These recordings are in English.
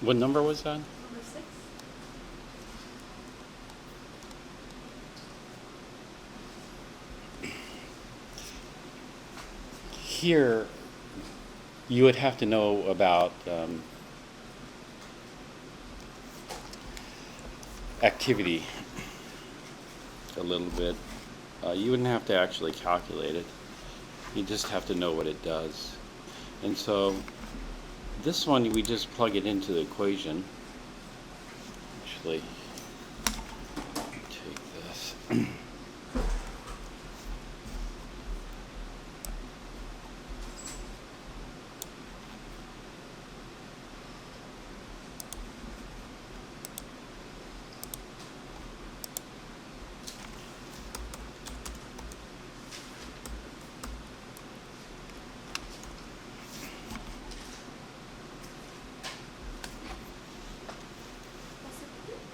What number was that? Number 6. Here, you would have to know about activity a little bit. You wouldn't have to actually calculate it. You just have to know what it does. And so this one, we just plug it into the equation. Actually, take this.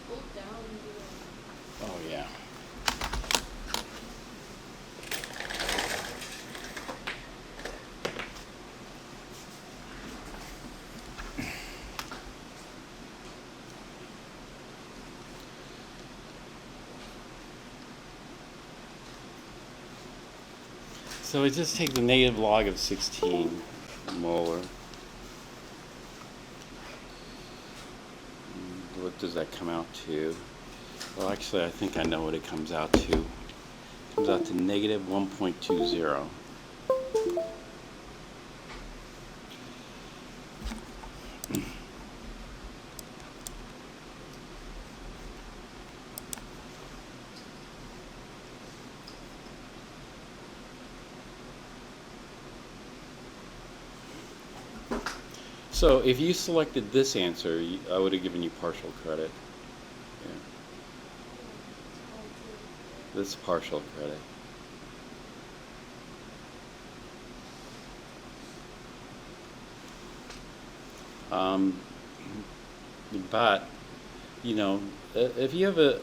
Pull down Oh, yeah. So we just take the negative log of 16 molar. What does that come out to? Well, actually, I think I know what it comes out to. It comes out to negative 1.20. So if you selected this answer, I would have given you partial credit. Yeah. This partial credit. But, you know, if you have a,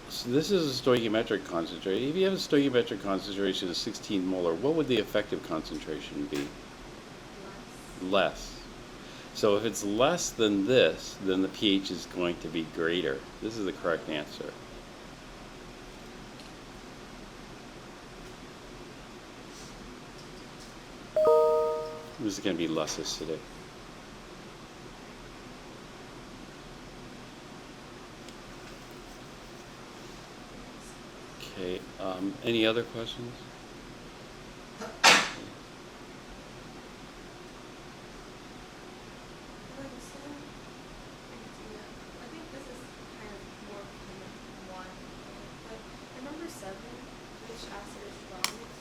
so this is a stoichiometric concentration. If you have a stoichiometric concentration of 16 molar, what would the effective concentration be? Less. So if it's less than this, then the pH is going to be greater. This is the correct answer. This is going to be less acidic. Okay, any other questions? I think this is kind of more common one, but for number 7, which acid is strongest?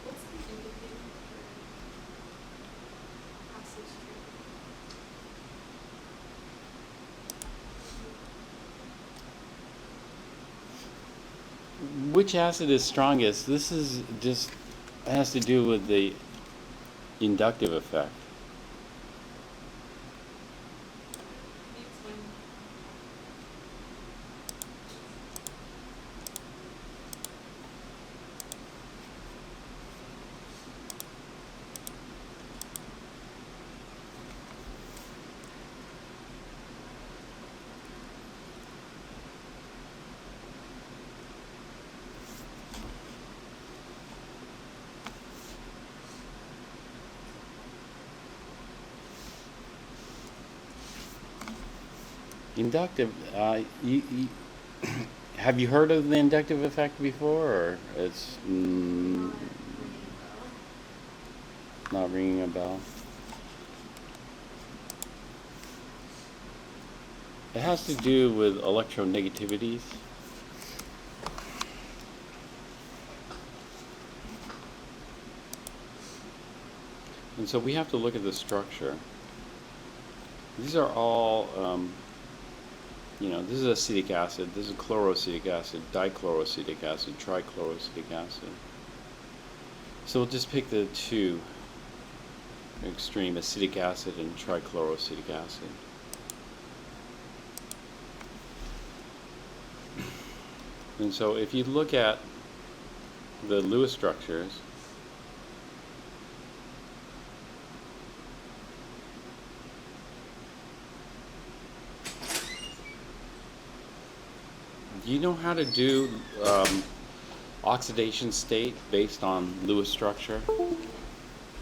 What's the indicator for acid strength? Which acid is strongest? This is just has to do with the inductive effect. Explain. Inductive. Have you heard of the inductive effect before, or it's not ringing a bell? It has to do with electronegativities. And so we have to look at the structure. These are all, this is acetic acid, this is chloroacetic acid, dichloroacetic acid, trichloroacetic acid. So we'll just pick the two extreme, acetic acid and trichloroacetic acid. And so if you look at the Lewis structures, Do you know how to do oxidation state based on Lewis structure?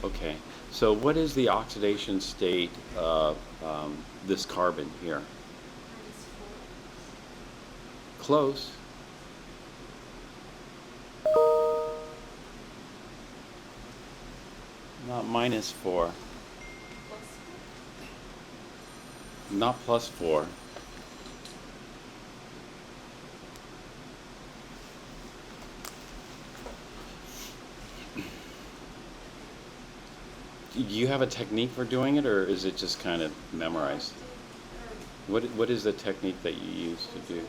Okay. So what is the oxidation state of this carbon here? Close. Not -4. Not +4. Do you have a technique for doing it, or is it just kind of memorized? What is the technique that you use to do?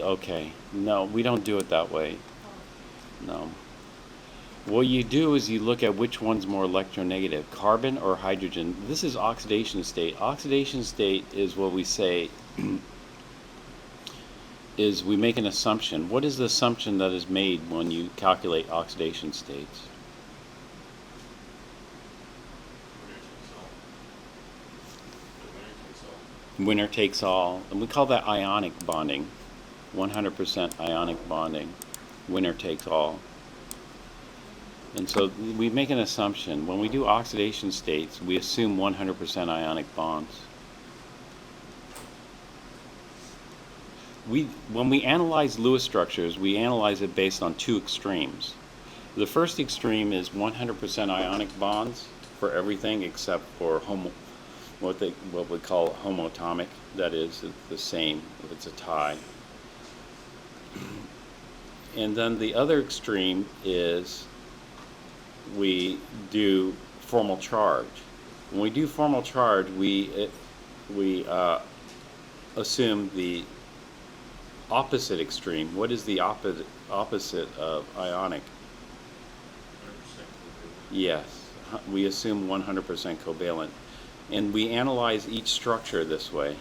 Okay. No, we don't do it that way. No. What you do is you look at which one's more electronegative, carbon or hydrogen. This is oxidation state. Oxidation state is what we say is we make an assumption. What is the assumption that is made when you calculate oxidation states? Winner takes all. And we call that ionic bonding. 100% ionic bonding. Winner takes all. And so we make an assumption. When we do oxidation states, we assume 100% ionic bonds. When we analyze Lewis structures, we analyze it based on two extremes. The first extreme is 100% ionic bonds for everything except for what we call homoatomic. That is, it's the same if it's a tie. And then the other extreme is we do formal charge. When we do formal charge, we assume the opposite extreme. What is the opposite of ionic? 100%. Yes, we assume 100% covalent. And we analyze each structure this way.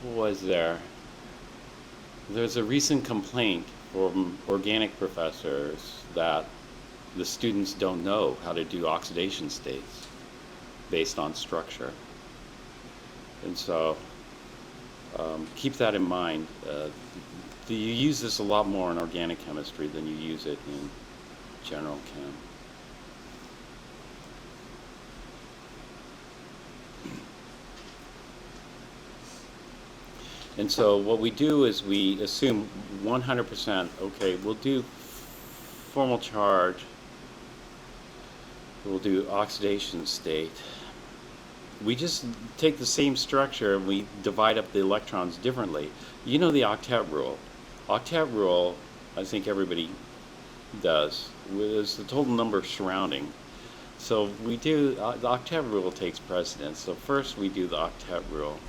What was there? There's a recent complaint from organic professors that the students don't know how to do oxidation states based on structure. And so keep that in mind. You use this a lot more in organic chemistry than you use it in general chem. And so what we do is we assume 100%, okay, we'll do formal charge, we'll do oxidation state. We just take the same structure and we divide up the electrons differently. You know the octet rule. Octet rule, I think everybody does, is the total number surrounding. So we do, the octet rule takes precedence. So first we do the octet rule.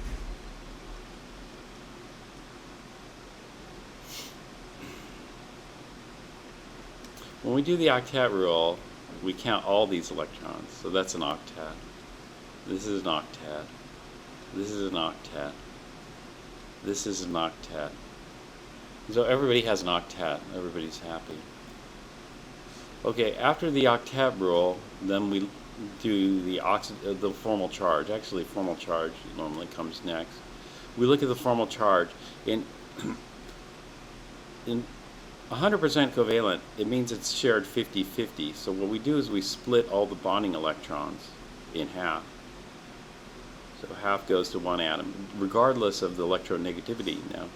When we do the octet rule, we count all these electrons. So that's an octet. This is an octet. This is an octet. This is an octet. So everybody has an octet. Everybody's happy. Okay, after the octet rule, then we do the formal charge. Actually, formal charge normally comes next. We look at the formal charge. In 100% covalent, it means it's shared 50-50. So what we do is we split all the bonding electrons in half. So half goes to one atom, regardless of the electronegativity now.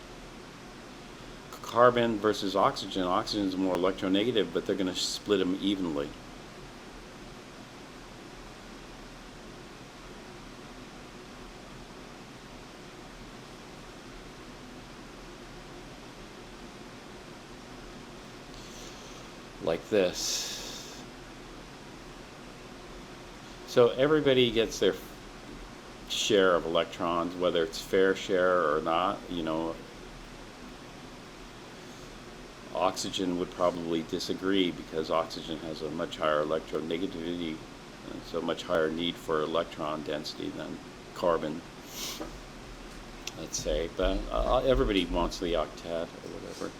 Carbon versus oxygen. Oxygen is more electronegative, but they're going to split them evenly. Like this. So everybody gets their share of electrons, whether it's fair share or not. You know, oxygen would probably disagree because oxygen has a much higher electronegativity, and so much higher need for electron density than carbon, let's say. But everybody wants the octet or whatever.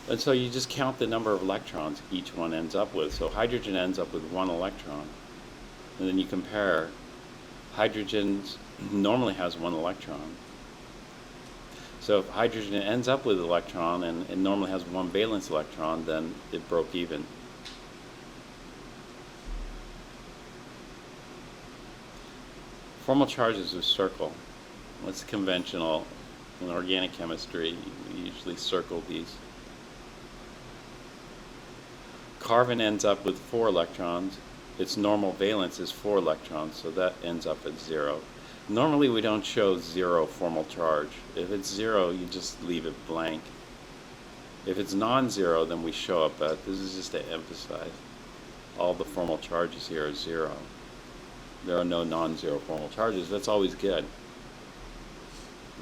And so you just count the number of electrons each one ends up with. So hydrogen ends up with 1 electron. And then you compare. Hydrogen normally has 1 electron. So if hydrogen ends up with an electron and it normally has 1 valence electron, then it broke even. Formal charge is a circle. What's conventional in organic chemistry? We usually circle these. Carbon ends up with 4 electrons. Its normal valence is 4 electrons, so that ends up at 0. Normally we don't show 0 formal charge. If it's 0, you just leave it blank. If it's non-zero, then we show it, but this is just to emphasize. All the formal charges here are 0. There are no non-zero formal charges. That's always good.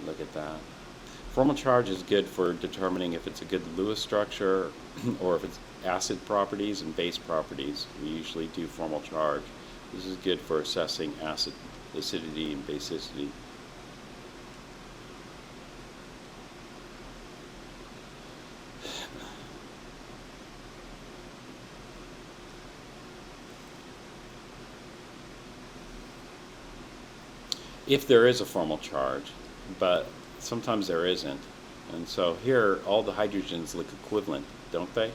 Look at that. Formal charge is good for determining if it's a good Lewis structure or if it's acid properties and base properties. We usually do formal charge. This is good for assessing acid acidity and basicity. If there is a formal charge, but sometimes there isn't. And so here all the hydrogens look equivalent, don't they?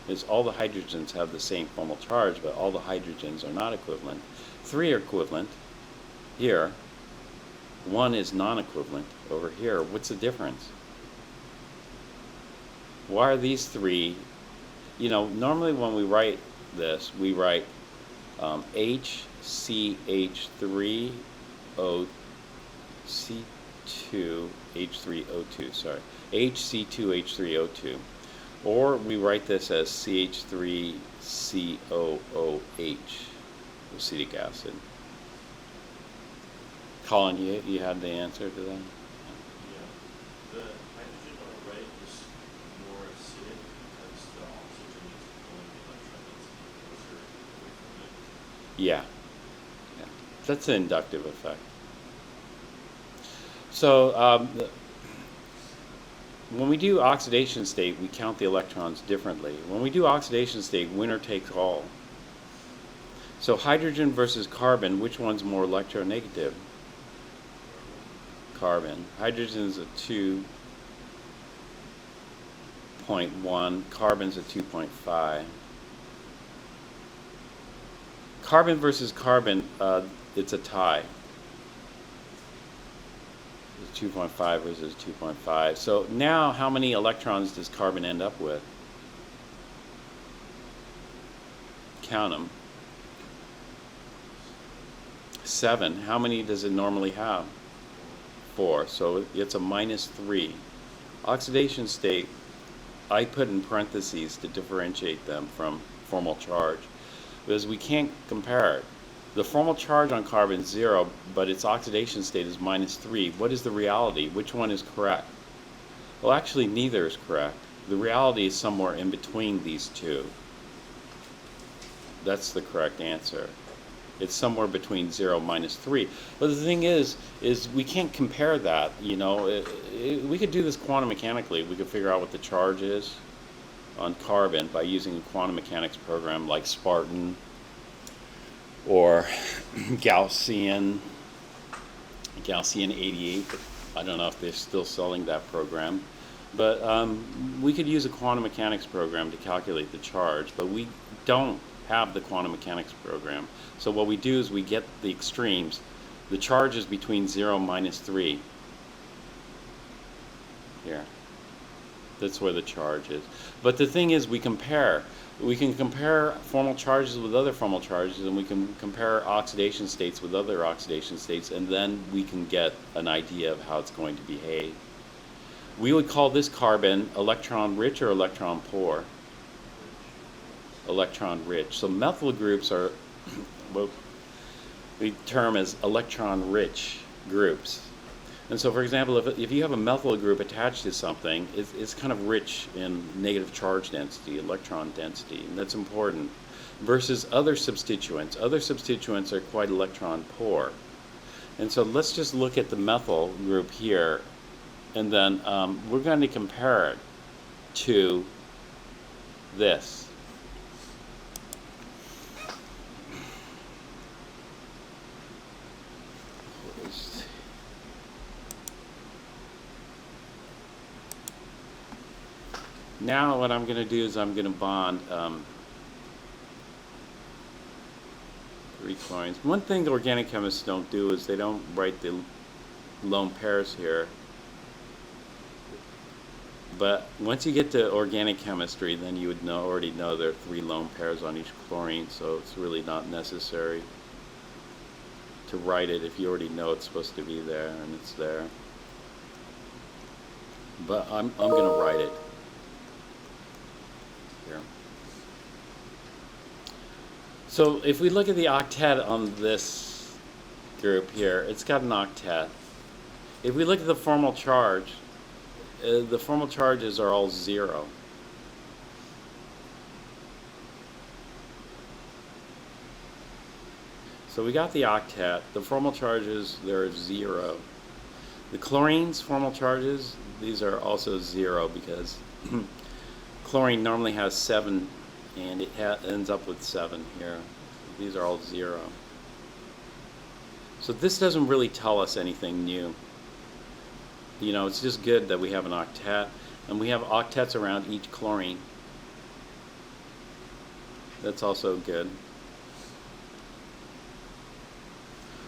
Is all the hydrogens have the same formal charge, but all the hydrogens are not equivalent. 3 are equivalent here. 1 is non-equivalent over here. What's the difference? Why are these 3? You know, normally when we write this, we write HCH3O C2H3O2, sorry. HC2H3O2. Or we write this as CH3COOH, acetic acid. Colin, you had the answer to that? Yeah. The hydrogen on the right is more acidic because the oxygen is pulling the electron density closer away from it. Yeah. That's an inductive effect. So when we do oxidation state, we count the electrons differently. When we do oxidation state, winner takes all. So hydrogen versus carbon, which one's more electronegative? Carbon. Hydrogen's a 2.1, carbon's a 2.5. Carbon versus carbon, it's a tie. 2.5 versus 2.5. So now how many electrons does carbon end up with? Count them. 7. How many does it normally have? 4. So it's a -3. Oxidation state, I put in parentheses to differentiate them from formal charge, because we can't compare it. The formal charge on carbon is 0, but its oxidation state is -3. What is the reality? Which one is correct? Well, actually, neither is correct. The reality is somewhere in between these two. That's the correct answer. It's somewhere between 0 and -3. But the thing is we can't compare that. You know, we could do this quantum mechanically. We could figure out what the charge is on carbon by using a quantum mechanics program like Spartan or Gaussian 88. I don't know if they're still selling that program, but we could use a quantum mechanics program to calculate the charge, but we don't have the quantum mechanics program. So what we do is we get the extremes. The charge is between 0 and -3. Here. That's where the charge is. But the thing is, we compare. We can compare formal charges with other formal charges, and we can compare oxidation states with other oxidation states, and then we can get an idea of how it's going to behave. We would call this carbon electron rich or electron poor? Electron rich. So methyl groups are what we term as electron rich groups. And so, for example, if you have a methyl group attached to something, it's kind of rich in negative charge density, electron density, and that's important, versus other substituents. Other substituents are quite electron poor. And so let's just look at the methyl group here, and then we're going to compare it to this. Now what I'm going to do is I'm going to bond 3 chlorines. One thing the organic chemists don't do is they don't write the lone pairs here. But once you get to organic chemistry, then you would already know there are 3 lone pairs on each chlorine, so it's really not necessary to write it if you already know it's supposed to be there and it's there. But I'm going to write it here. So if we look at the octet on this group here, it's got an octet. If we look at the formal charge, the formal charges are all 0. So we got the octet. The formal charges, they're 0. The chlorines formal charges, these are also 0 because chlorine normally has 7 and it ends up with 7 here. These are all 0. So this doesn't really tell us anything new. You know, it's just good that we have an octet, and we have octets around each chlorine. That's also good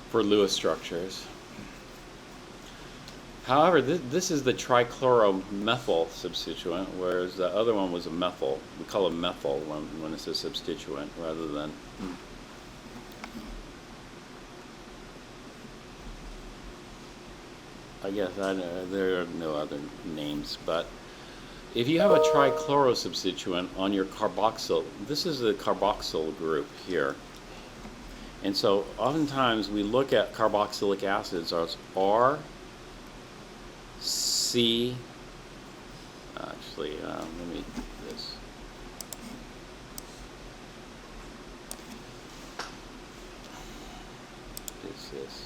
for Lewis structures. However, this is the trichloromethyl substituent, whereas the other one was a methyl. We call it methyl when it's a substituent rather than... I guess there are no other names, but if you have a trichloro substituent on your carboxyl, this is the carboxyl group here. And so oftentimes we look at carboxylic acids as R, C, actually, let me do this. This.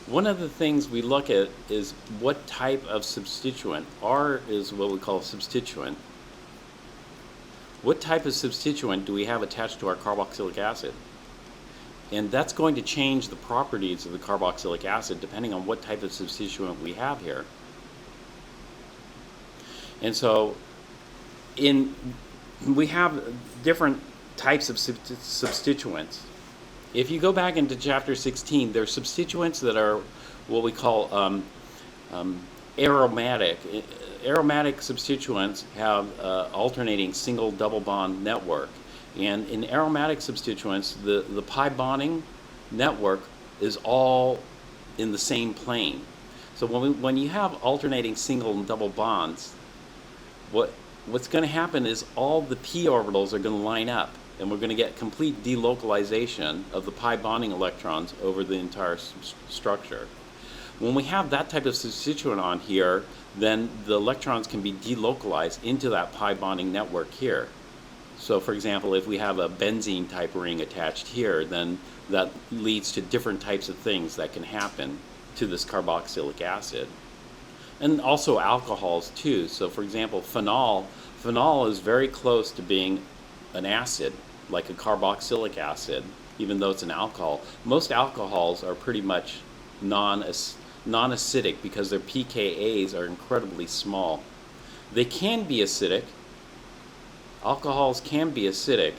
One of the things we look at is what type of substituent. R is what we call a substituent. What type of substituent do we have attached to our carboxylic acid? And that's going to change the properties of the carboxylic acid depending on what type of substituent we have here. And so we have different types of substituents. If you go back into chapter 16, there are substituents that are what we call aromatic. Aromatic substituents have alternating single double bond network. And in aromatic substituents, the pi bonding network is all in the same plane. So when you have alternating single and double bonds, what's going to happen is all the p orbitals are going to line up, and we're going to get complete delocalization of the pi bonding electrons over the entire structure. When we have that type of substituent on here, then the electrons can be delocalized into that pi bonding network here. So for example, if we have a benzene type ring attached here, then that leads to different types of things that can happen to this carboxylic acid. And also alcohols too. So for example, phenol is very close to being an acid, like a carboxylic acid, even though it's an alcohol. Most alcohols are pretty much non-acidic because their pKa's are incredibly small. They can be acidic. Alcohols can be acidic,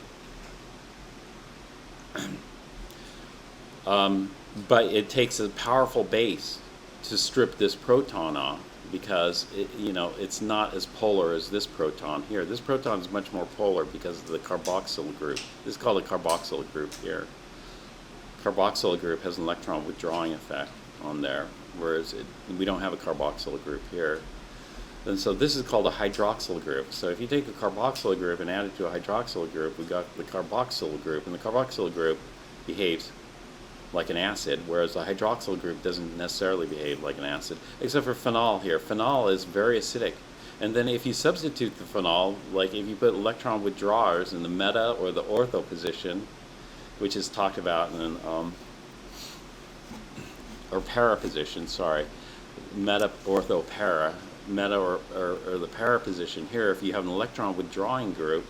but it takes a powerful base to strip this proton off, because it's not as polar as this proton here. This proton is much more polar because of the carboxyl group. This is called a carboxyl group here. Carboxyl group has an electron withdrawing effect on there, whereas we don't have a carboxyl group here. And so this is called a hydroxyl group. So if you take a carboxyl group and add it to a hydroxyl group, we got the carboxyl group, and the carboxyl group behaves like an acid, whereas the hydroxyl group doesn't necessarily behave like an acid, except for phenol here. Phenol is very acidic. And then if you substitute the phenol, like if you put electron withdrawers in the meta or the ortho position, which is talked about in, or para position, sorry, meta, ortho, para, meta or the para position here, if you have an electron withdrawing group,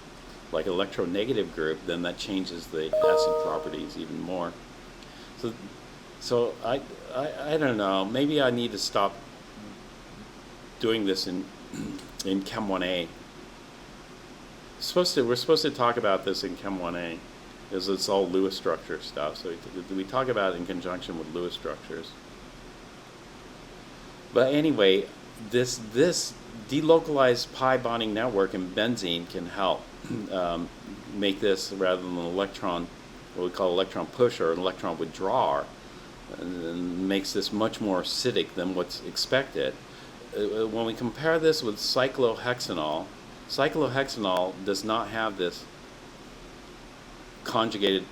like an electronegative group, then that changes the acid properties even more. So I don't know, maybe I need to stop doing this in Chem 1A. We're supposed to talk about this in Chem 1A, because it's all Lewis structure stuff. So we talk about it in conjunction with Lewis structures. But anyway, this delocalized pi bonding network in benzene can help make this, rather than an electron, what we call electron pusher, an electron withdrawer, and makes this much more acidic than what's expected. When we compare this with cyclohexanol, cyclohexanol does not have this conjugated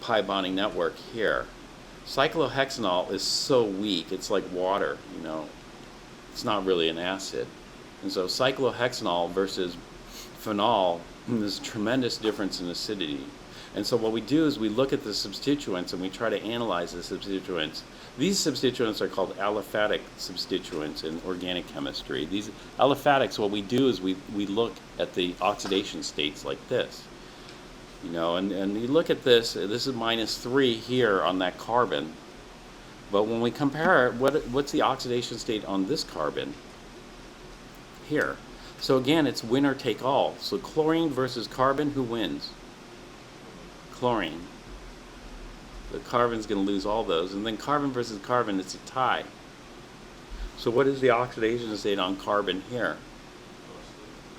pi bonding network here. Cyclohexanol is so weak, it's like water, you know. It's not really an acid. And so cyclohexanol versus phenol, there's a tremendous difference in acidity. And so what we do is we look at the substituents and we try to analyze the substituents. These substituents are called aliphatic substituents in organic chemistry. These aliphatics, what we do is we look at the oxidation states like this. You know, and you look at this is -3 here on that carbon. But when we compare it, what's the oxidation state on this carbon? Here. So again, it's winner take all. So chlorine versus carbon, who wins? Chlorine. The carbon's going to lose all those. And then carbon versus carbon, it's a tie. So what is the oxidation state on carbon here?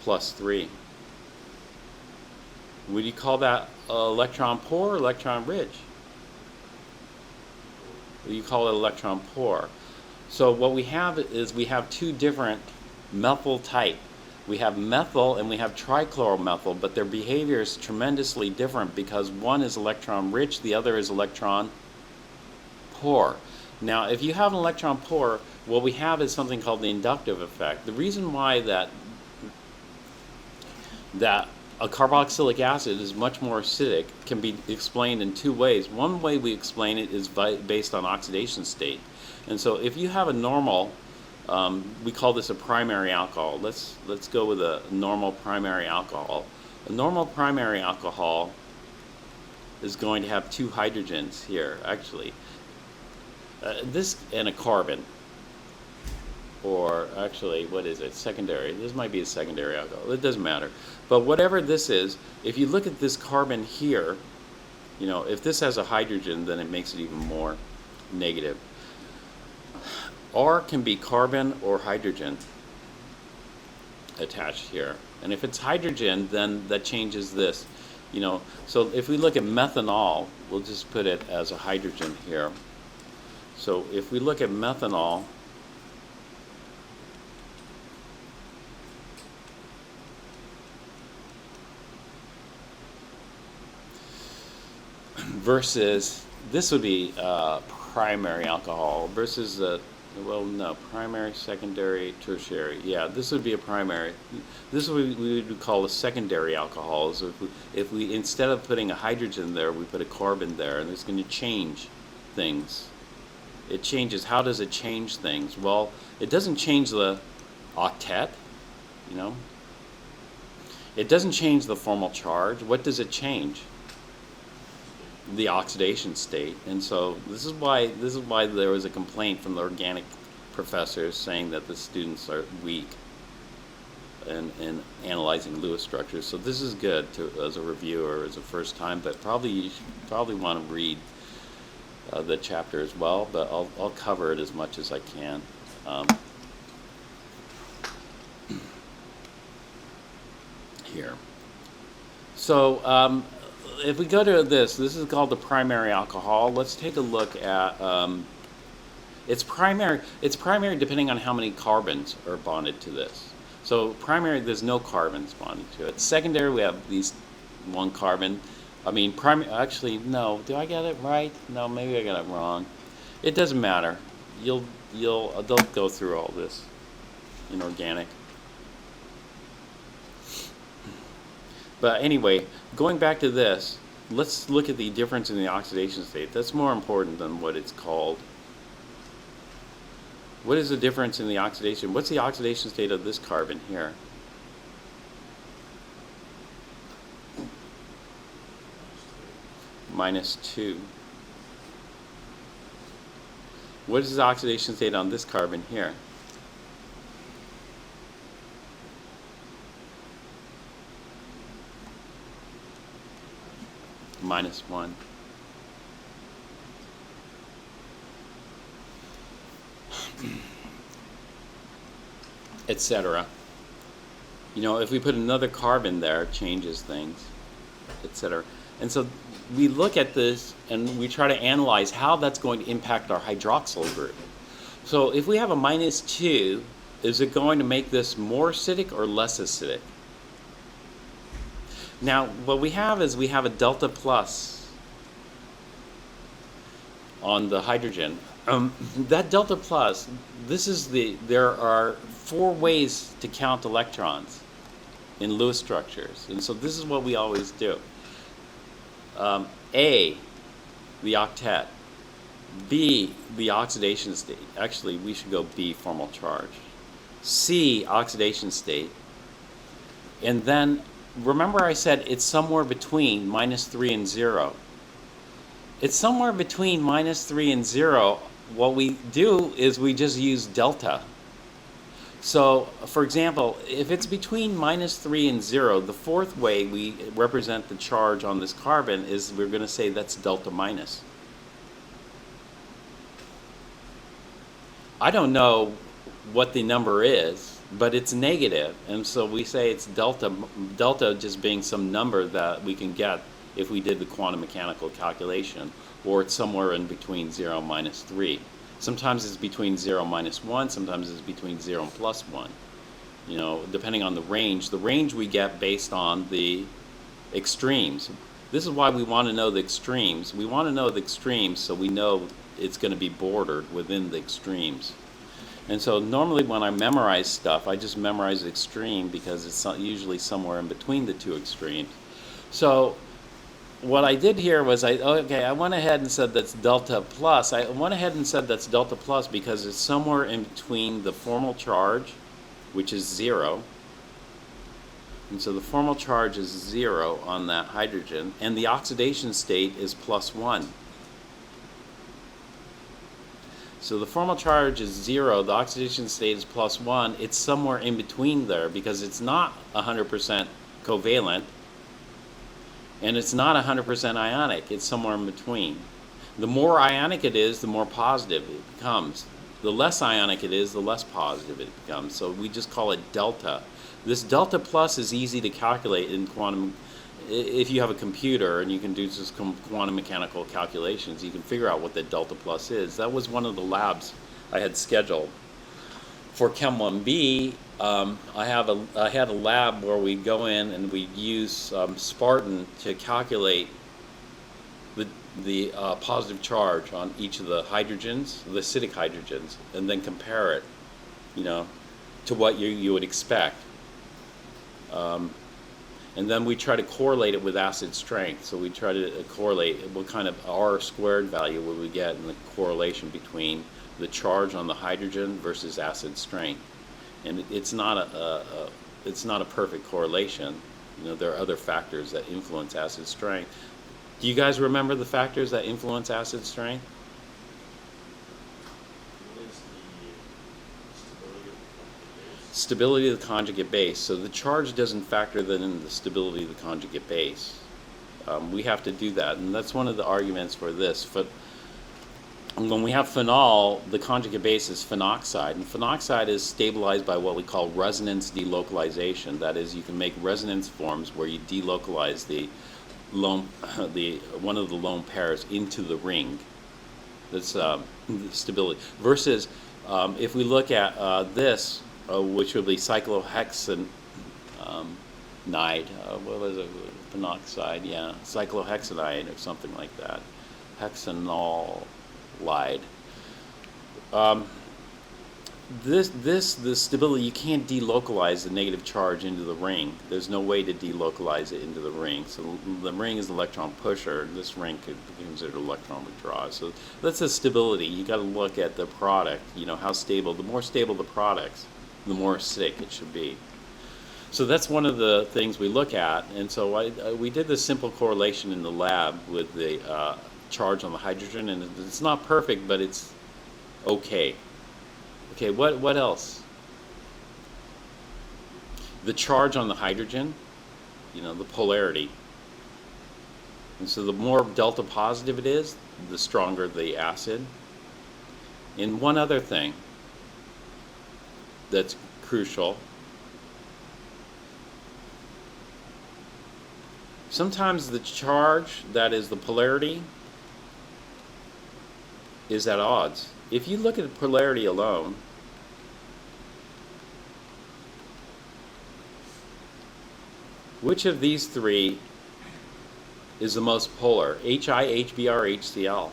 +3. Would you call that electron poor or electron rich? You call it electron poor. So what we have is we have two different methyl type. We have methyl and we have trichloromethyl, but their behavior is tremendously different because one is electron rich, the other is electron poor. Now, if you have an electron poor, what we have is something called the inductive effect. The reason why that a carboxylic acid is much more acidic can be explained in two ways. One way we explain it is based on oxidation state. And so if you have a normal, we call this a primary alcohol. Let's go with a normal primary alcohol. A normal primary alcohol is going to have two hydrogens here, actually. This and a carbon. Or actually, what is it? Secondary. This might be a secondary alcohol. It doesn't matter. But whatever this is, if you look at this carbon here, you know, if this has a hydrogen, then it makes it even more negative. R can be carbon or hydrogen attached here. And if it's hydrogen, then that changes this. You know, so if we look at methanol, we'll just put it as a hydrogen here. So if we look at methanol, versus, this would be primary alcohol versus well, no, primary, secondary, tertiary. Yeah, this would be a primary. This is what we would call a secondary alcohol. So if we instead of putting a hydrogen there, we put a carbon there, and it's going to change things. It changes. How does it change things? Well, it doesn't change the octet, you know. It doesn't change the formal charge. What does it change? The oxidation state. And so this is why there was a complaint from the organic professors saying that the students are weak in analyzing Lewis structures. So this is good as a reviewer, as a first time, but you should want to read the chapter as well, but I'll cover it as much as I can. Here. So if we go to this is called the primary alcohol. Let's take a look at it's primary depending on how many carbons are bonded to this. So primary, there's no carbons bonded to it. Secondary, we have these one carbon. I mean, actually, no. Do I get it right? No, maybe I got it wrong. It doesn't matter. They'll go through all this in organic. But anyway, going back to this, let's look at the difference in the oxidation state. That's more important than what it's called. What is the difference in the oxidation? What's the oxidation state of this carbon here? -2. What is the oxidation state on this carbon here? -1. Etc. You know, if we put another carbon there, it changes things, etc. And so we look at this and we try to analyze how that's going to impact our hydroxyl group. So if we have a -2, is it going to make this more acidic or less acidic? Now, what we have is we have a delta plus on the hydrogen. That delta plus, there are 4 ways to count electrons in Lewis structures. And so this is what we always do. A, the octet. B, the oxidation state. Actually, we should go B, formal charge. C, oxidation state. And then, remember I said it's somewhere between -3 and 0. It's somewhere between -3 and 0. What we do is we just use delta. So, for example, if it's between -3 and 0, the 4th way we represent the charge on this carbon is we're going to say that's delta minus. I don't know what the number is, but it's negative, and so we say it's delta just being some number that we can get if we did the quantum mechanical calculation, or it's somewhere in between 0 and -3. Sometimes it's between 0 and -1, sometimes it's between 0 and +1. You know, depending on the range. The range we get based on the extremes. This is why we want to know the extremes. We want to know the extremes so we know it's going to be bordered within the extremes. And so normally when I memorize stuff, I just memorize the extreme because it's usually somewhere in between the 2 extremes. So what I did here was I went ahead and said that's delta plus. I went ahead and said that's delta plus because it's somewhere in between the formal charge, which is 0. And so the formal charge is 0 on that hydrogen, and the oxidation state is +1. So the formal charge is 0, the oxidation state is +1. It's somewhere in between there because it's not 100% covalent, and it's not 100% ionic. It's somewhere in between. The more ionic it is, the more positive it becomes. The less ionic it is, the less positive it becomes. So we just call it delta. This delta plus is easy to calculate in quantum. If you have a computer and you can do just quantum mechanical calculations, you can figure out what the delta plus is. That was one of the labs I had scheduled. For Chem 1B, I had a lab where we'd go in and we'd use Spartan to calculate the positive charge on each of the hydrogens, the acidic hydrogens, and then compare it, you know, to what you would expect. And then we try to correlate it with acid strength. So we try to correlate what kind of R squared value would we get in the correlation between the charge on the hydrogen versus acid strength. And it's not a perfect correlation. You know, there are other factors that influence acid strength. Do you guys remember the factors that influence acid strength? What is the Stability stability of the conjugate base? of the conjugate base. So the charge doesn't factor that in the stability of the conjugate base. We have to do that, and that's one of the arguments for this. When we have phenol, the conjugate base is phenoxide, and phenoxide is stabilized by what we call resonance delocalization. That is, you can make resonance forms where you delocalize one of the lone pairs into the ring. That's stability. Versus if we look at this, which would be cyclohexanide. What was it? Phenoxide, yeah, cyclohexanide or something like that. Hexanolide. the stability, you can't delocalize the negative charge into the ring. There's no way to delocalize it into the ring. So the ring is an electron pusher. This ring could be considered electron withdrawal. So that's the stability. You got to look at the product. You know how stable. The more stable the products, the more acidic it should be. So that's one of the things we look at. And so we did this simple correlation in the lab with the charge on the hydrogen, and it's not perfect, but it's okay. Okay, what else? The charge on the hydrogen, you know, the polarity. And so the more delta positive it is, the stronger the acid. And one other thing that's crucial. Sometimes the charge, that is the polarity, is at odds. If you look at polarity alone, which of these three is the most polar? HI, HBr, HCl?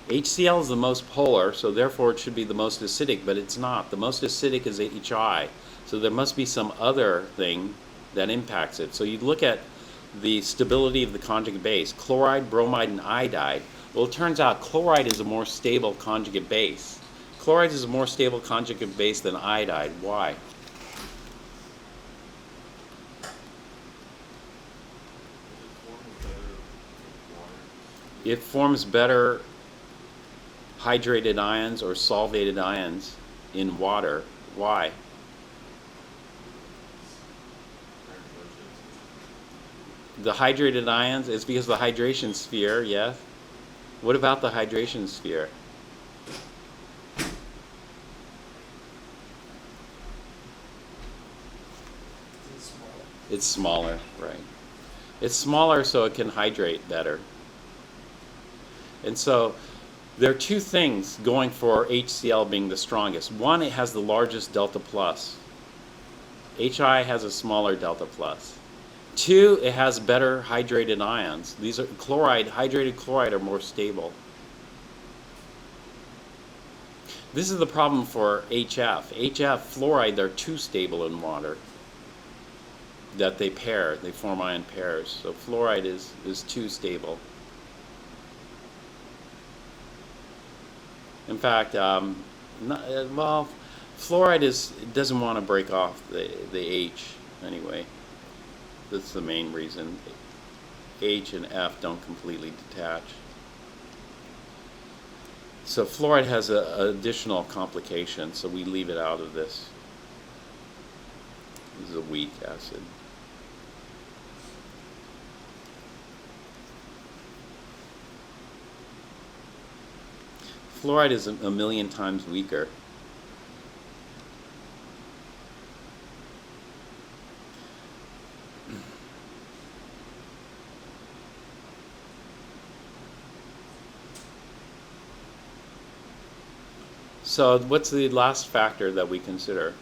HCl is the most polar, so therefore it should be the most acidic, but it's not. The most acidic is HI, so there must be some other thing that impacts it. So you look at the stability of the conjugate base, chloride, bromide, and iodide. Well, it turns out chloride is a more stable conjugate base. Chloride is a more stable conjugate base than iodide. Why? It forms better hydrated ions or solvated ions in water. Why? The hydrated ions, it's because of the hydration sphere, yes? What about the hydration sphere? It's smaller, right. It's smaller so it can hydrate better. And so there are two things going for HCl being the strongest. One, it has the largest delta plus. HI has a smaller delta plus. Two, it has better hydrated ions. These are chloride, hydrated chloride are more stable. This is the problem for HF. HF, fluoride, they're too stable in water. That they pair, they form ion pairs. So fluoride is too stable. In fact, fluoride doesn't want to break off the H anyway. That's the main reason. H and F don't completely detach. So fluoride has an additional complication, so we leave it out of this. This is a weak acid. Fluoride is a million times weaker. So what's the last factor that we consider?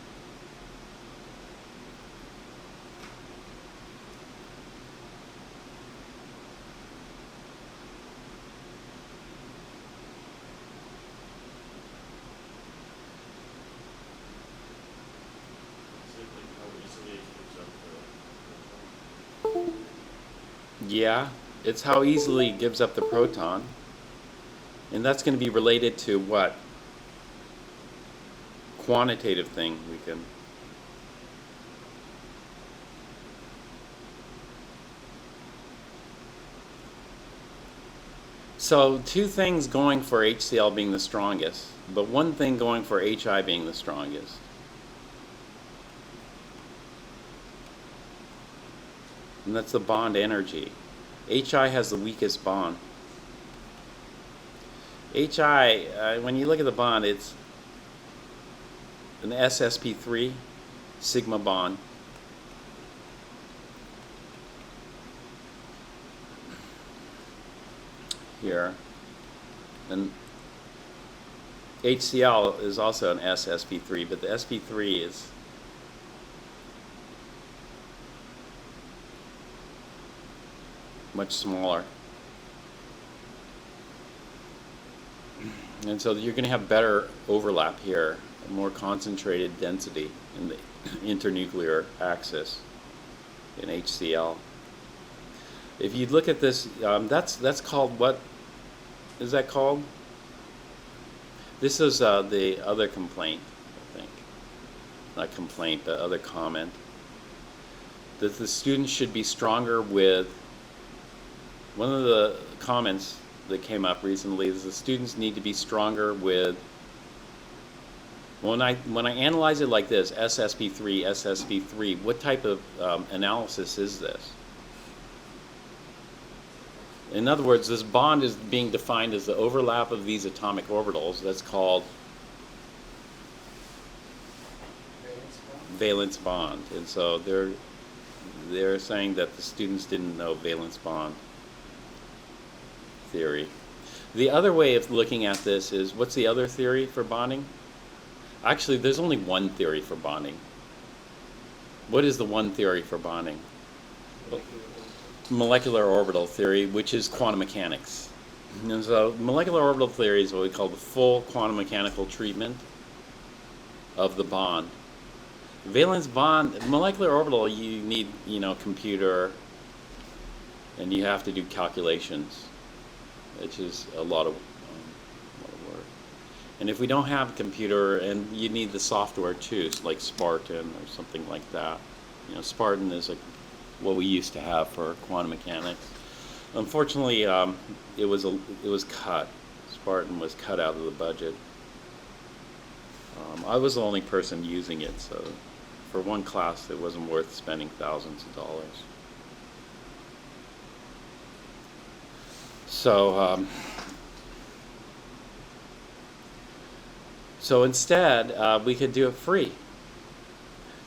Yeah, it's how easily it gives up the proton. And that's going to be related to what? Quantitative thing we can. So two things going for HCl being the strongest, but one thing going for HI being the strongest. And that's the bond energy. HI has the weakest bond. HI, when you look at the bond, it's an SSP3 sigma bond. Here. And HCl is also an SSP3, but the sp3 is much smaller. And so you're going to have better overlap here, a more concentrated density in the internuclear axis in HCl. If you look at this, that's called, what is that called? This is the other complaint, I think. Not complaint, but other comment. That the students should be stronger with, one of the comments that came up recently is the students need to be stronger with, when I analyze it like this, SSP3, SSP3, what type of analysis is this? In other words, this bond is being defined as the overlap of these atomic orbitals. That's called valence bond. And so they're saying that the students didn't know valence bond theory. The other way of looking at this is, what's the other theory for bonding? Actually, there's only one theory for bonding. What is the one theory for bonding? Molecular orbital theory, which is quantum mechanics. And so molecular orbital theory is what we call the full quantum mechanical treatment of the bond. Valence bond, molecular orbital, you need, computer, and you have to do calculations, which is a lot of work. And if we don't have a computer, and you need the software too, like Spartan or something like that. Spartan is what we used to have for quantum mechanics. Unfortunately, it was cut. Spartan was cut out of the budget. I was the only person using it, so for one class, it wasn't worth spending thousands of dollars. So instead, we could do it free.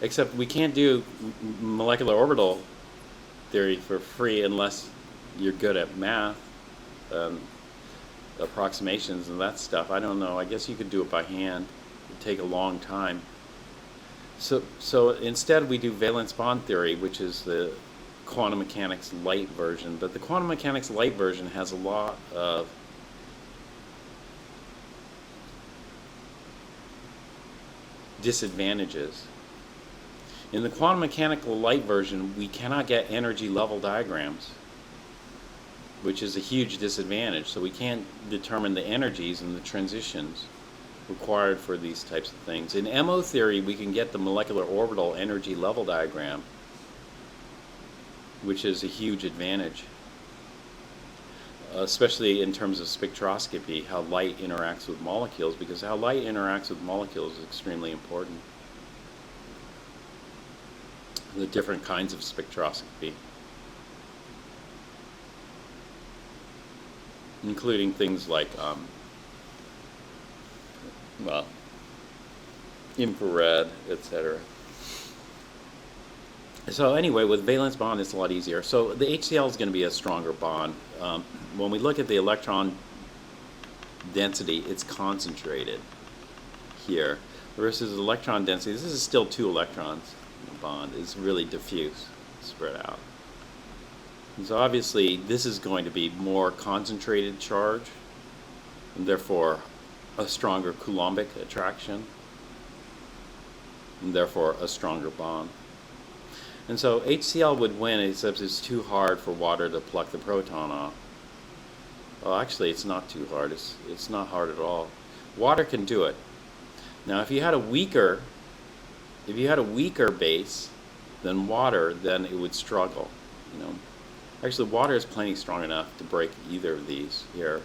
Except we can't do molecular orbital theory for free unless you're good at math, approximations and that stuff. I don't know. I guess you could do it by hand. It'd take a long time. So instead we do valence bond theory, which is the quantum mechanics light version. But the quantum mechanics light version has a lot of disadvantages. In the quantum mechanical light version, we cannot get energy level diagrams, which is a huge disadvantage. So we can't determine the energies and the transitions required for these types of things. In MO theory, we can get the molecular orbital energy level diagram, which is a huge advantage, especially in terms of spectroscopy, how light interacts with molecules, because how light interacts with molecules is extremely important. The different kinds of spectroscopy, including things like infrared, etc. So anyway, with valence bond, it's a lot easier. So the HCl is going to be a stronger bond. When we look at the electron density, it's concentrated here, versus electron density. This is still 2 electrons. The bond is really diffuse, spread out. And so obviously, this is going to be more concentrated charge, and therefore a stronger Coulombic attraction, and therefore a stronger bond. And so HCl would win, except it's too hard for water to pluck the proton off. Well, actually, it's not too hard. It's not hard at all. Water can do it. Now, if you had a weaker base than water, then it would struggle. Actually, water is plenty strong enough to break either of these here.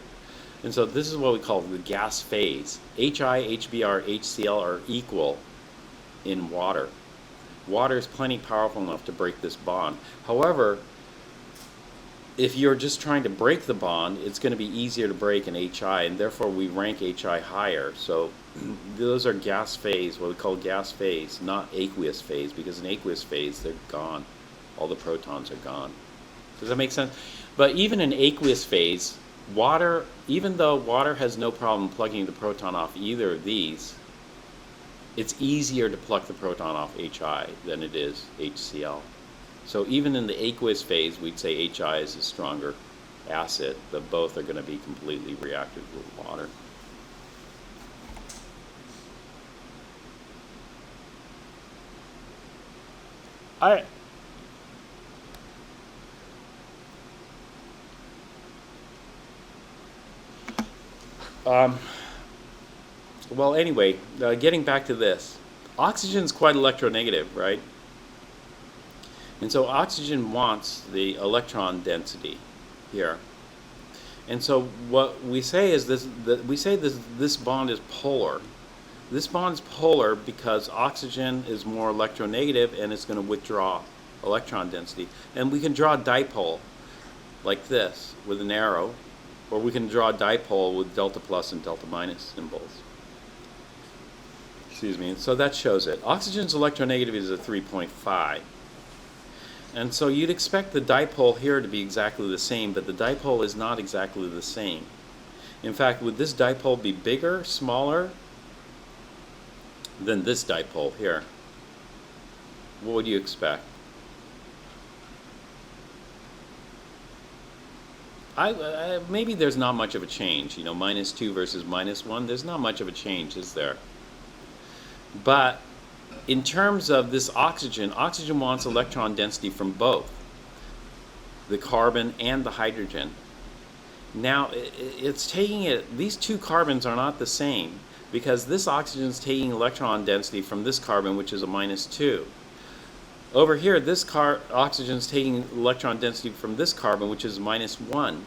And so this is what we call the gas phase. HI, HBr, HCl are equal in water. Water is plenty powerful enough to break this bond. However, if you're just trying to break the bond, it's going to be easier to break in HI, and therefore we rank HI higher. So those are gas phase, what we call gas phase, not aqueous phase, because in aqueous phase, they're gone. All the protons are gone. Does that make sense? But even in aqueous phase, water, even though water has no problem plugging the proton off either of these, it's easier to pluck the proton off HI than it is HCl. So even in the aqueous phase, we'd say HI is a stronger acid, but both are going to be completely reactive with water. I um, well, anyway, getting back to this, oxygen's quite electronegative, right? And so oxygen wants the electron density here. And so what we say is this bond is polar. This bond's polar because oxygen is more electronegative and it's going to withdraw electron density. And we can draw a dipole like this with an arrow, or we can draw a dipole with delta plus and delta minus symbols. Excuse me. So that shows it. Oxygen's electronegativity is a 3.5. And so you'd expect the dipole here to be exactly the same, but the dipole is not exactly the same. In fact, would this dipole be bigger, smaller than this dipole here? What would you expect? Maybe there's not much of a change, you know, -2 versus -1. There's not much of a change, is there? But in terms of this oxygen, oxygen wants electron density from both the carbon and the hydrogen. Now, it's taking it, these two carbons are not the same because this oxygen is taking electron density from this carbon, which is a -2. Over here, this oxygen is taking electron density from this carbon, which is -1.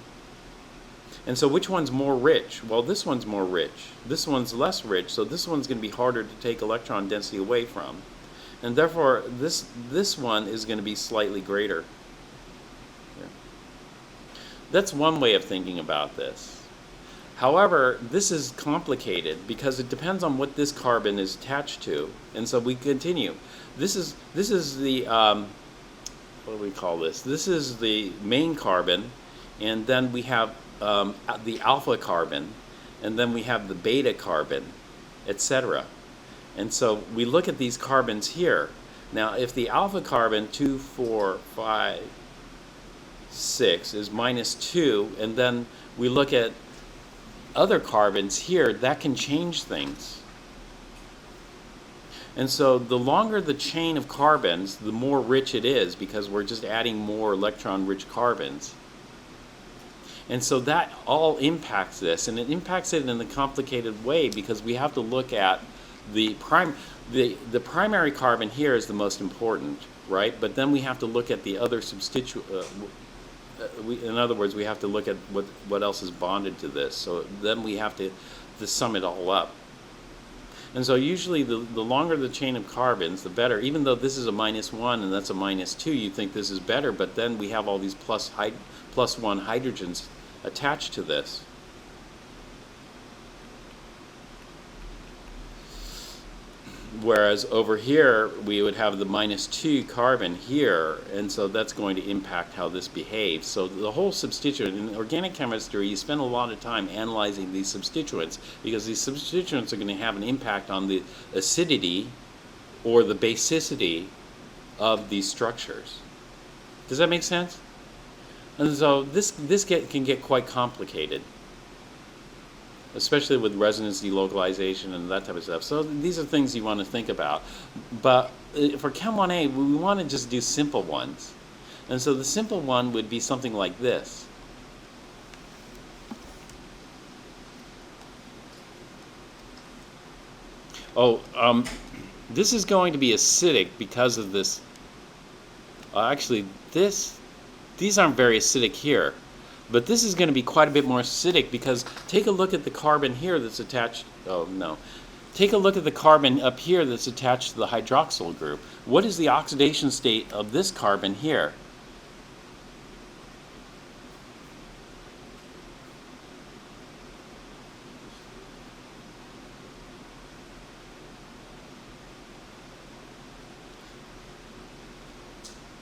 And so which one's more rich? Well, this one's more rich. This one's less rich, so this one's going to be harder to take electron density away from. And therefore, this one is going to be slightly greater. Yeah. That's one way of thinking about this. However, this is complicated because it depends on what this carbon is attached to. And so we continue. This is the, what do we call this? This is the main carbon, and then we have the alpha carbon, and then we have the beta carbon, etc. And so we look at these carbons here. Now, if the alpha carbon 2, 4, 5, 6 is -2, and then we look at other carbons here, that can change things. And so the longer the chain of carbons, the more rich it is because we're just adding more electron-rich carbons. And so that all impacts this, and it impacts it in a complicated way because we have to look at the primary carbon here is the most important, right? But then we have to look at the other in other words, we have to look at what else is bonded to this. So then we have to sum it all up. And so usually the longer the chain of carbons, the better. Even though this is a -1 and that's a -2, you think this is better, but then we have all these +1 hydrogens attached to this. Whereas over here, we would have the -2 carbon here, and so that's going to impact how this behaves. So the whole substituent, in organic chemistry, you spend a lot of time analyzing these substituents because these substituents are going to have an impact on the acidity or the basicity of these structures. Does that make sense? And so this can get quite complicated, especially with resonance delocalization and that type of stuff. So these are things you want to think about. But for Chem 1A, we want to just do simple ones. And so the simple one would be something like this. Oh, this is going to be acidic because of this. Actually, these aren't very acidic here. But this is going to be quite a bit more acidic because take a look at the carbon here that's attached. Oh, no. Take a look at the carbon up here that's attached to the hydroxyl group. What is the oxidation state of this carbon here?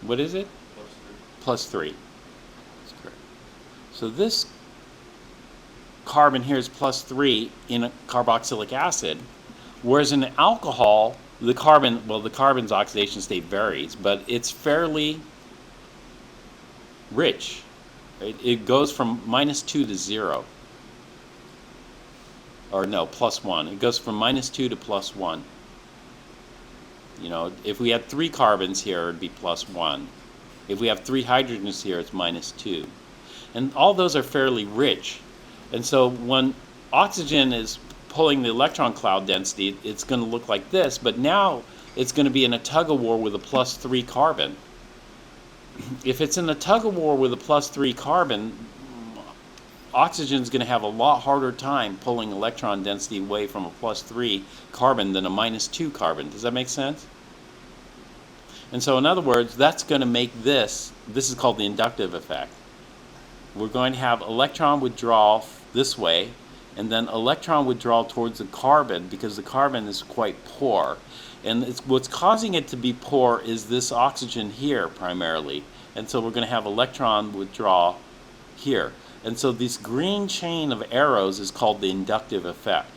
What is it? +3. That's correct. So this carbon here is +3 in a carboxylic acid, whereas in alcohol, the carbon's oxidation state varies, but it's fairly rich. Right? It goes from -2 to 0. Or no, +1. It goes from -2 to +1. You know, if we had 3 carbons here, it'd be +1. If we have 3 hydrogens here, it's -2. And all those are fairly rich. And so when oxygen is pulling the electron cloud density, it's going to look like this, but now it's going to be in a tug-of-war with a +3 carbon. If it's in a tug-of-war with a +3 carbon, oxygen is going to have a lot harder time pulling electron density away from a +3 carbon than a -2 carbon. Does that make sense? And so in other words, that's going to make this is called the inductive effect. We're going to have electron withdrawal this way, and then electron withdrawal towards the carbon, because the carbon is quite poor. And what's causing it to be poor is this oxygen here primarily. And so we're going to have electron withdrawal here. And so this green chain of arrows is called the inductive effect.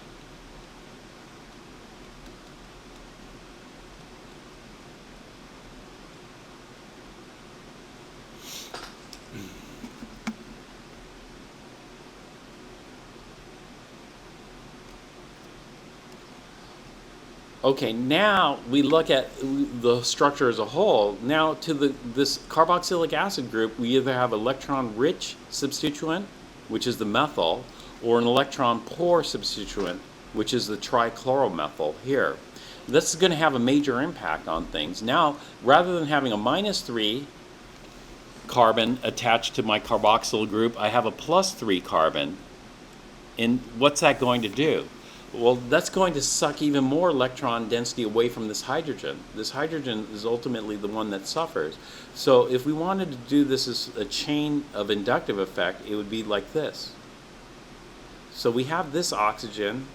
Okay, now we look at the structure as a whole. Now to this carboxylic acid group, we either have electron-rich substituent, which is the methyl, or an electron-poor substituent, which is the trichloromethyl here. This is going to have a major impact on things. Now, rather than having a -3 carbon attached to my carboxyl group, I have a +3 carbon. And what's that going to do? Well, that's going to suck even more electron density away from this hydrogen. This hydrogen is ultimately the one that suffers. So if we wanted to do this as a chain of inductive effect, it would be like this. So we have this oxygen,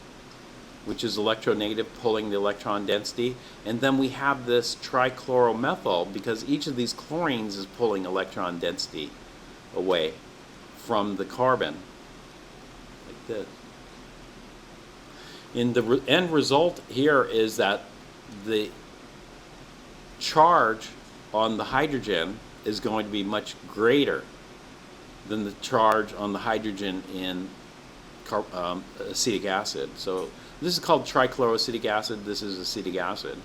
which is electronegative, pulling the electron density, and then we have this trichloromethyl, because each of these chlorines is pulling electron density away from the carbon, like this. And the end result here is that the charge on the hydrogen is going to be much greater than the charge on the hydrogen in acetic acid. So this is called trichloroacetic acid. This is acetic acid.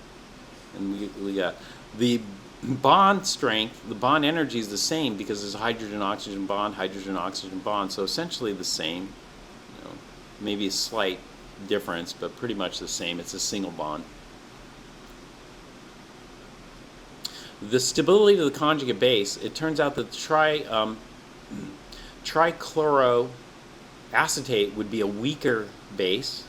And we got the bond strength, the bond energy is the same because it's a hydrogen-oxygen bond, hydrogen-oxygen bond. So essentially the same, you know, maybe a slight difference, but pretty much the same. It's a single bond. The stability of the conjugate base, it turns out that trichloroacetate would be a weaker base,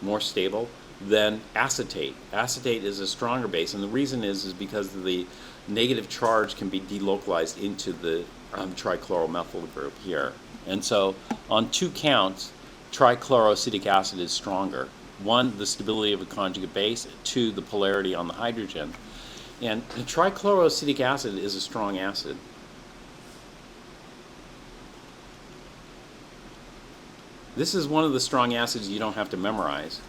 more stable, than acetate. Acetate is a stronger base, and the reason is because the negative charge can be delocalized into the trichloromethyl group here. And so on 2 counts, trichloroacetic acid is stronger. 1, the stability of a conjugate base. 2, the polarity on the hydrogen. And trichloroacetic acid is a strong acid. This is one of the strong acids you don't have to memorize.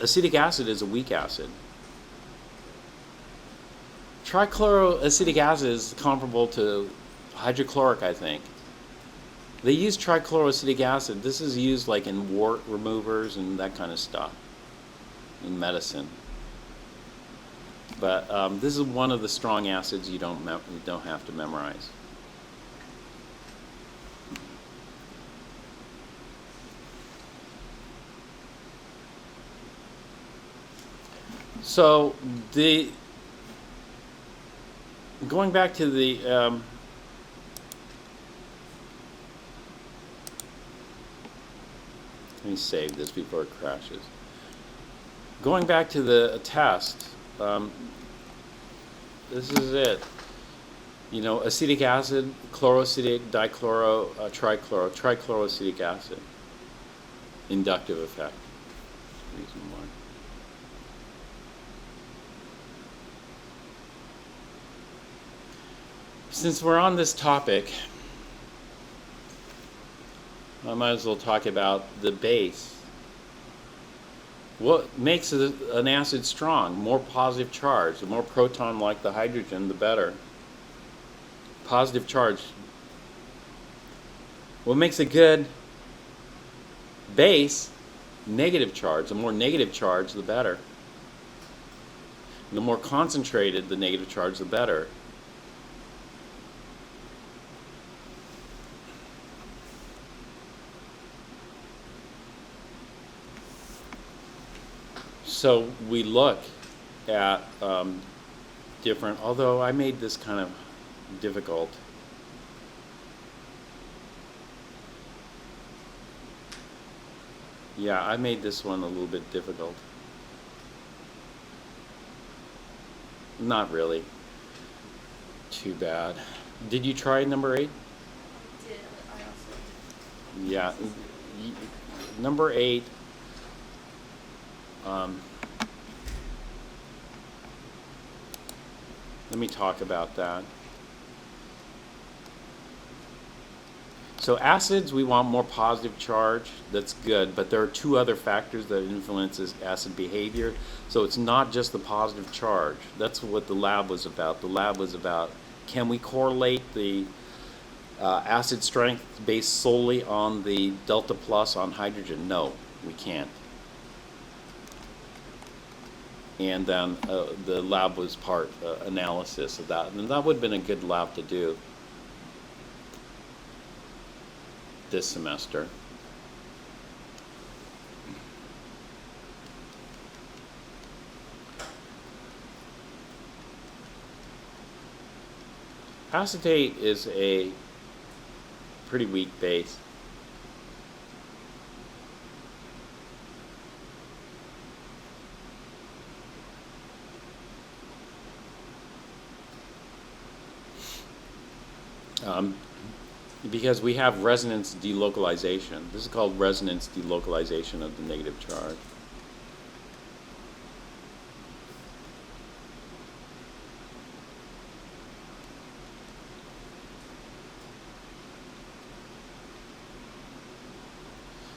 Acetic acid is a weak acid. Trichloroacetic acid is comparable to hydrochloric, I think. They use trichloroacetic acid. This is used like in wart removers and that kind of stuff in medicine. But this is one of the strong acids you don't have to memorize. So going back to the let me save this before it crashes. Going back to the test, this is it. You know, acetic acid, chloroacetic, dichloro, trichloroacetic acid. Inductive effect. Reason why. Since we're on this topic, I might as well talk about the base. What makes an acid strong? More positive charge. The more proton like the hydrogen, the better. Positive charge. What makes a good base? Negative charge. The more negative charge, the better. The more concentrated the negative charge, the better. So we look at different, although I made this kind of difficult. Yeah, I made this one a little bit difficult. Not really. Too bad. Did you try number 8? I did. I also. Yeah. Number 8. Let me talk about that. So acids, we want more positive charge. That's good, but there are 2 other factors that influences acid behavior. So it's not just the positive charge. That's what the lab was about. The lab was about, can we correlate the acid strength based solely on the delta plus on hydrogen? No, we can't. And then the lab was part analysis of that. And that would have been a good lab to do this semester. Acetate is a pretty weak base. Because we have resonance delocalization. This is called resonance delocalization of the negative charge.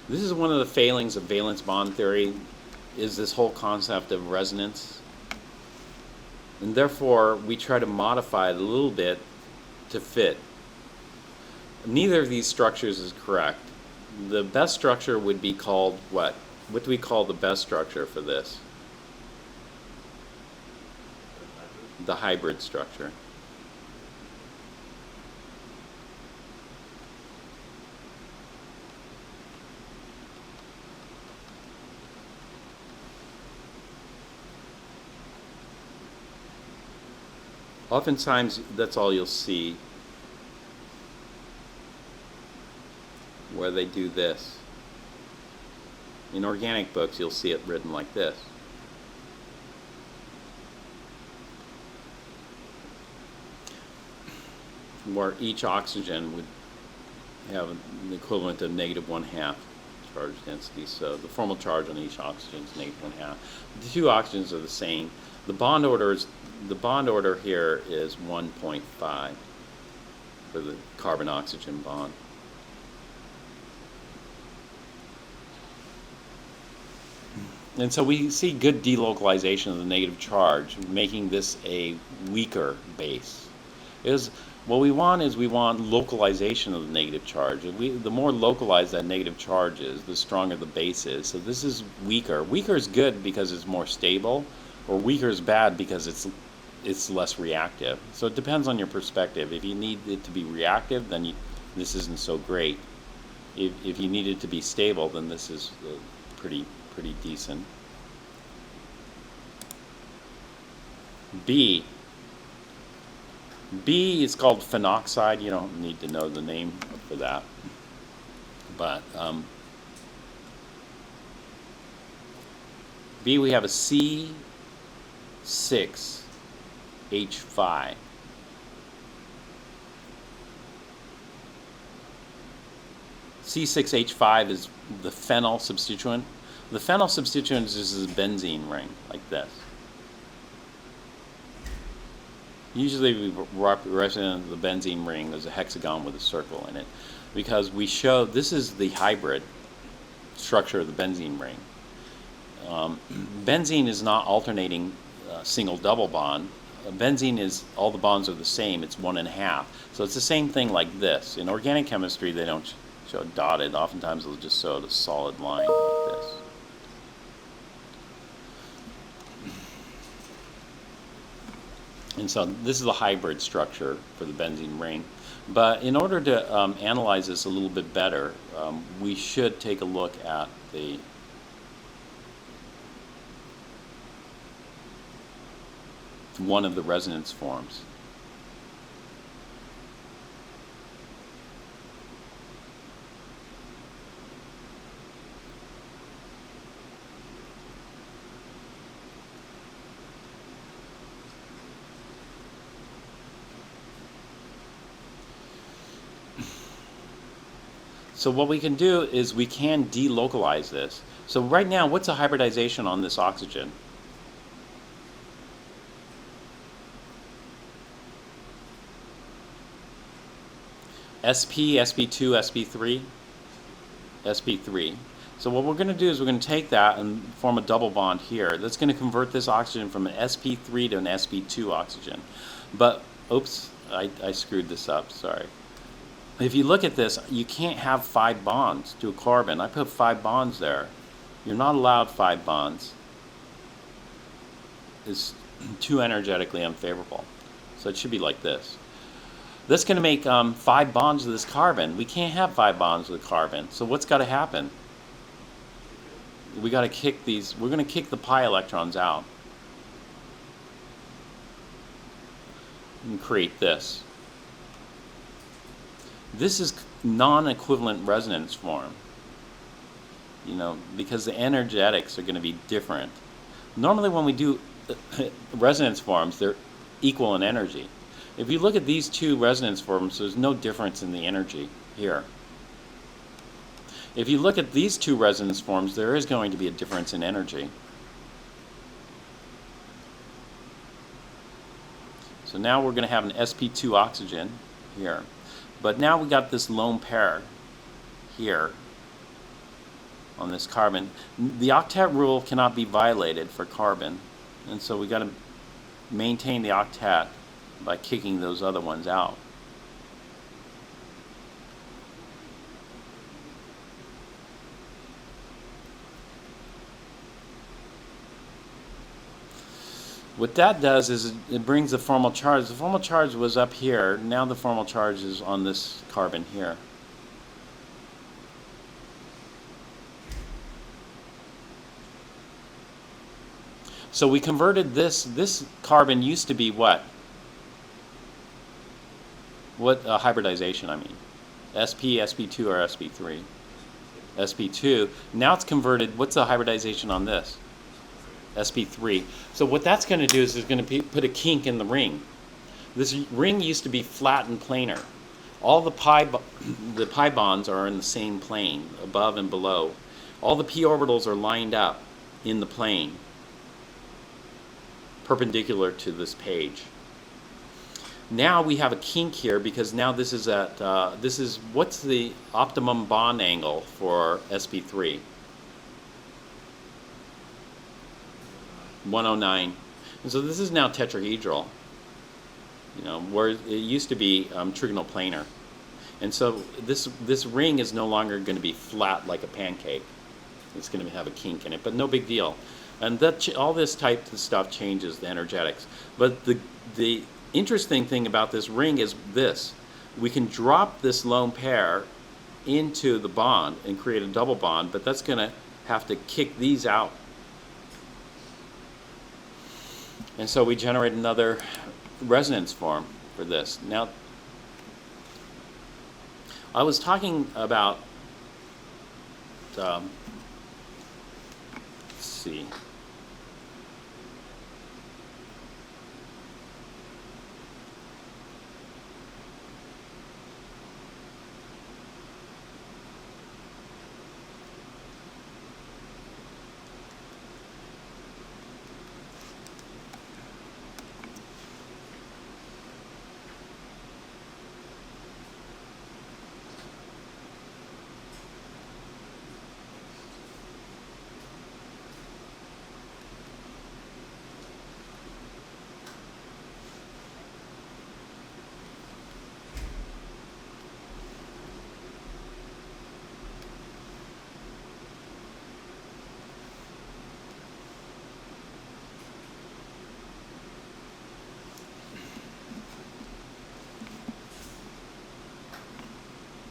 This is one of the failings of valence bond theory, is this whole concept of resonance. And therefore, we try to modify it a little bit to fit. Neither of these structures is correct. The best structure would be called what? What do we call the best structure for this? The hybrid structure. Oftentimes, that's all you'll see where they do this. In organic books, you'll see it written like this. Where each oxygen would have the equivalent of -1/2 charge density. So the formal charge on each oxygen is -1/2. The 2 oxygens are the same. The bond order here is 1.5 for the carbon-oxygen bond. And so we see good delocalization of the negative charge, making this a weaker base. What we want is we want localization of the negative charge. The more localized that negative charge is, the stronger the base is. So this is weaker. Weaker is good because it's more stable, or weaker is bad because it's less reactive. So it depends on your perspective. If you need it to be reactive, then this isn't so great. If you need it to be stable, then this is pretty decent. B is called phenoxide. You don't need to know the name for that. But B, we have a C6H5. C6H5 is the phenyl substituent. The phenyl substituent is just a benzene ring, like this. Usually we represent the benzene ring as a hexagon with a circle in it, because we show this is the hybrid structure of the benzene ring. Benzene is not alternating single-double bond. Benzene is, all the bonds are the same, it's 1.5. So it's the same thing like this. In organic chemistry, they don't show it dotted. Oftentimes they'll just show a solid line like this. And so this is a hybrid structure for the benzene ring. But in order to analyze this a little bit better, we should take a look at the one of the resonance forms. So what we can do is we can delocalize this. So right now, what's the hybridization on this oxygen? SP, SP2, SP3? SP3. So what we're going to do is we're going to take that and form a double bond here. That's going to convert this oxygen from an SP3 to an SP2 oxygen. But, oops, I screwed this up, sorry. If you look at this, you can't have 5 bonds to a carbon. I put 5 bonds there. You're not allowed 5 bonds. It's too energetically unfavorable. So it should be like this. That's going to make 5 bonds to this carbon. We can't have 5 bonds with carbon. So what's got to happen? We got to kick these. We're going to kick the pi electrons out and create this. This is non-equivalent resonance form, you know, because the energetics are going to be different. Normally when we do resonance forms, they're equal in energy. If you look at these two resonance forms, there's no difference in the energy here. If you look at these two resonance forms, there is going to be a difference in energy. So now we're going to have an sp2 oxygen here. But now we got this lone pair here on this carbon. The octet rule cannot be violated for carbon, and so we got to maintain the octet by kicking those other ones out. What that does is it brings the formal charge. The formal charge was up here. Now the formal charge is on this carbon here. So we converted this carbon used to be what? What hybridization, I mean? SP, SP2, or SP3? SP2. Now it's converted. What's the hybridization on this? SP3. So what that's going to do is it's going to put a kink in the ring. This ring used to be flat and planar. All the pi bonds are in the same plane, above and below. All the p orbitals are lined up in the plane, perpendicular to this page. Now we have a kink here because now this is at what's the optimum bond angle for sp3? 109. And so this is now tetrahedral, you know, where it used to be trigonal planar. And so this ring is no longer going to be flat like a pancake. It's going to have a kink in it, but no big deal. And that all this type of stuff changes the energetics. But the interesting thing about this ring is this. We can drop this lone pair into the bond and create a double bond, but that's going to have to kick these out. And so we generate another resonance form for this. Now, I was talking about, let's see.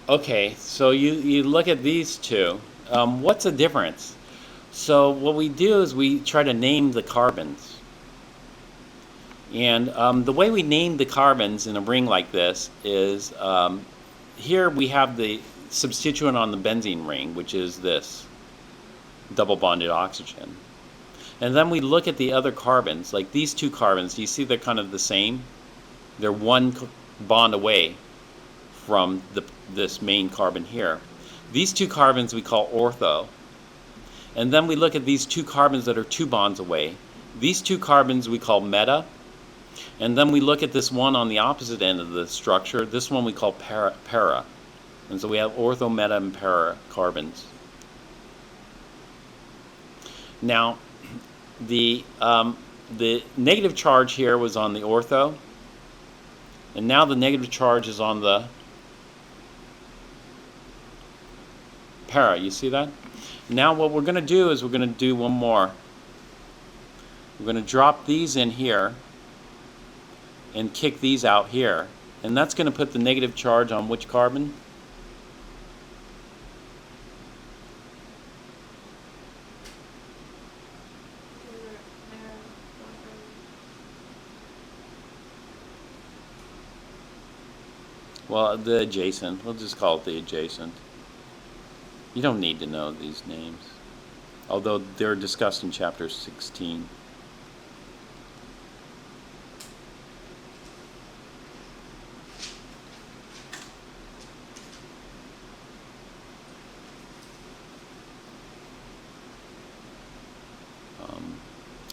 Okay, so you look at these two. What's the difference? So what we do is we try to name the carbons. And the way we name the carbons in a ring like this is here we have the substituent on the benzene ring, which is this double bonded oxygen. And then we look at the other carbons, like these two carbons. Do you see they're kind of the same? They're one bond away from this main carbon here. These two carbons we call ortho. And then we look at these two carbons that are 2 bonds away. These two carbons we call meta. And then we look at this one on the opposite end of the structure. This one we call para. And so we have ortho, meta, and para carbons. Now, the negative charge here was on the ortho. And now the negative charge is on the para. You see that? Now what we're going to do is we're going to do one more. We're going to drop these in here and kick these out here. And that's going to put the negative charge on which carbon? Well, the adjacent. We'll just call it the adjacent. You don't need to know these names, although they're discussed in chapter 16.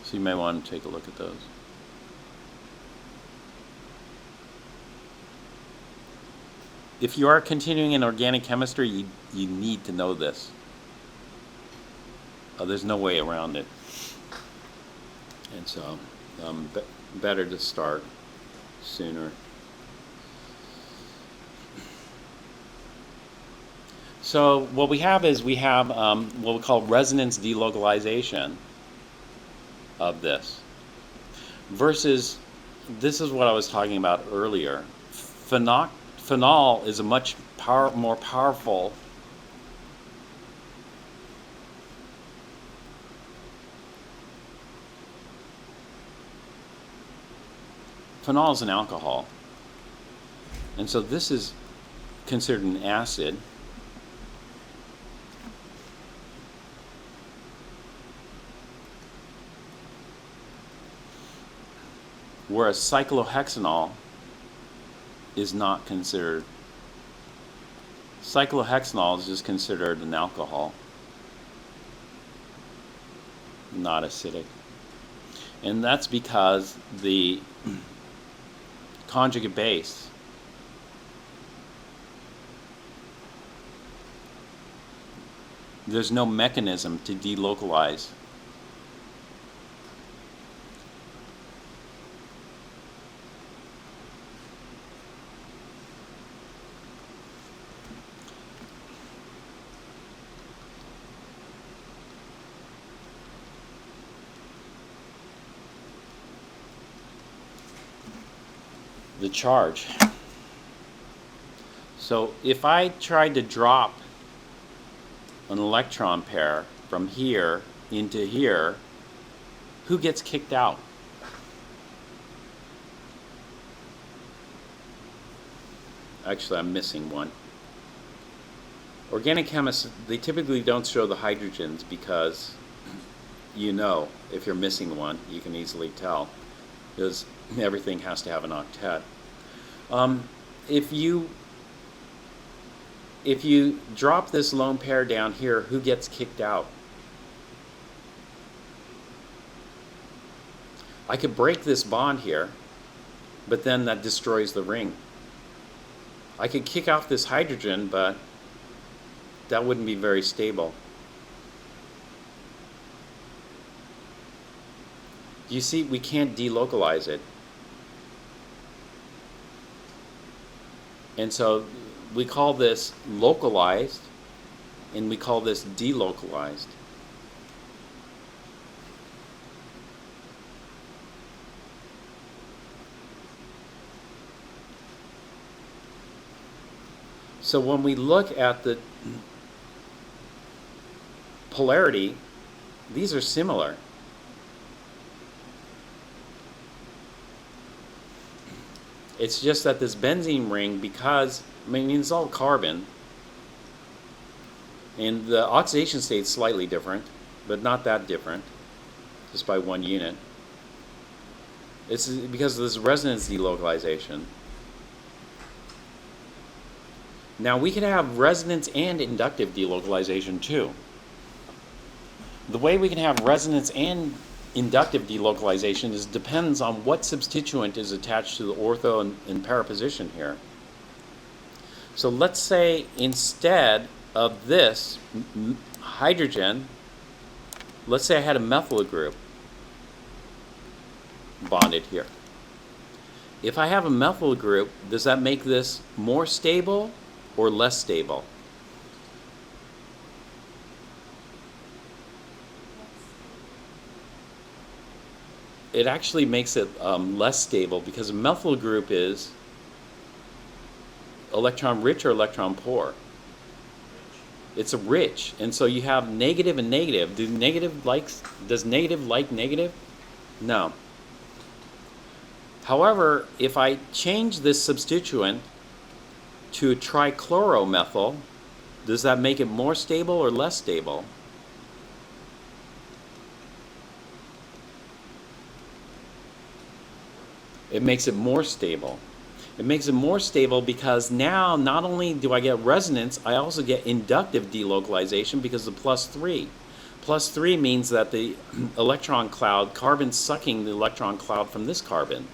So you may want to take a look at those. If you are continuing in organic chemistry, you need to know this. There's no way around it. And so, better to start sooner. So what we have is we have what we call resonance delocalization of this. Versus, this is what I was talking about earlier. Phenol is a much more powerful phenol is an alcohol, and so this is considered an acid. Whereas cyclohexanol is not considered. Cyclohexanol is just considered an alcohol, not acidic. And that's because the conjugate base there's no mechanism to delocalize. The charge. So if I tried to drop an electron pair from here into here, who gets kicked out? Actually, I'm missing one. Organic chemists, they typically don't show the hydrogens because if you're missing one, you can easily tell, because everything has to have an octet. If you drop this lone pair down here, who gets kicked out? I could break this bond here, but then that destroys the ring. I could kick off this hydrogen, but that wouldn't be very stable. You see, we can't delocalize it. And so we call this localized, and we call this delocalized. So when we look at the polarity, these are similar. It's just that this benzene ring, because, I mean, it's all carbon, and the oxidation state's slightly different, but not that different, just by 1 unit. It's because of this resonance delocalization. Now we can have resonance and inductive delocalization too. The way we can have resonance and inductive delocalization depends on what substituent is attached to the ortho and para position here. So let's say instead of this hydrogen, let's say I had a methyl group bonded here. If I have a methyl group, does that make this more stable or less stable? It actually makes it less stable, because a methyl group is electron rich or electron poor. It's a rich, and so you have negative and negative. Does negative like negative? No. However, if I change this substituent to a trichloromethyl, does that make it more stable or less stable? It makes it more stable. It makes it more stable because now not only do I get resonance, I also get inductive delocalization because of +3. +3 means that the electron cloud, carbon's sucking the electron cloud from this carbon.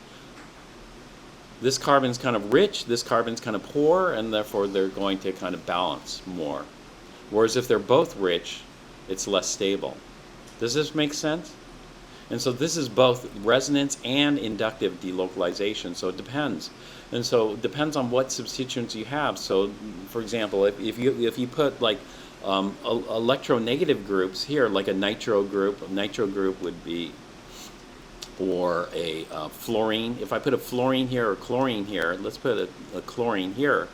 This carbon's kind of rich, this carbon's kind of poor, and therefore they're going to kind of balance more. Whereas if they're both rich, it's less stable. Does this make sense? And so this is both resonance and inductive delocalization, so it depends. And so it depends on what substituents you have. So for example, if you put like electronegative groups here, like a nitro group would be, or a fluorine. If I put a fluorine here or chlorine here, let's put a chlorine here.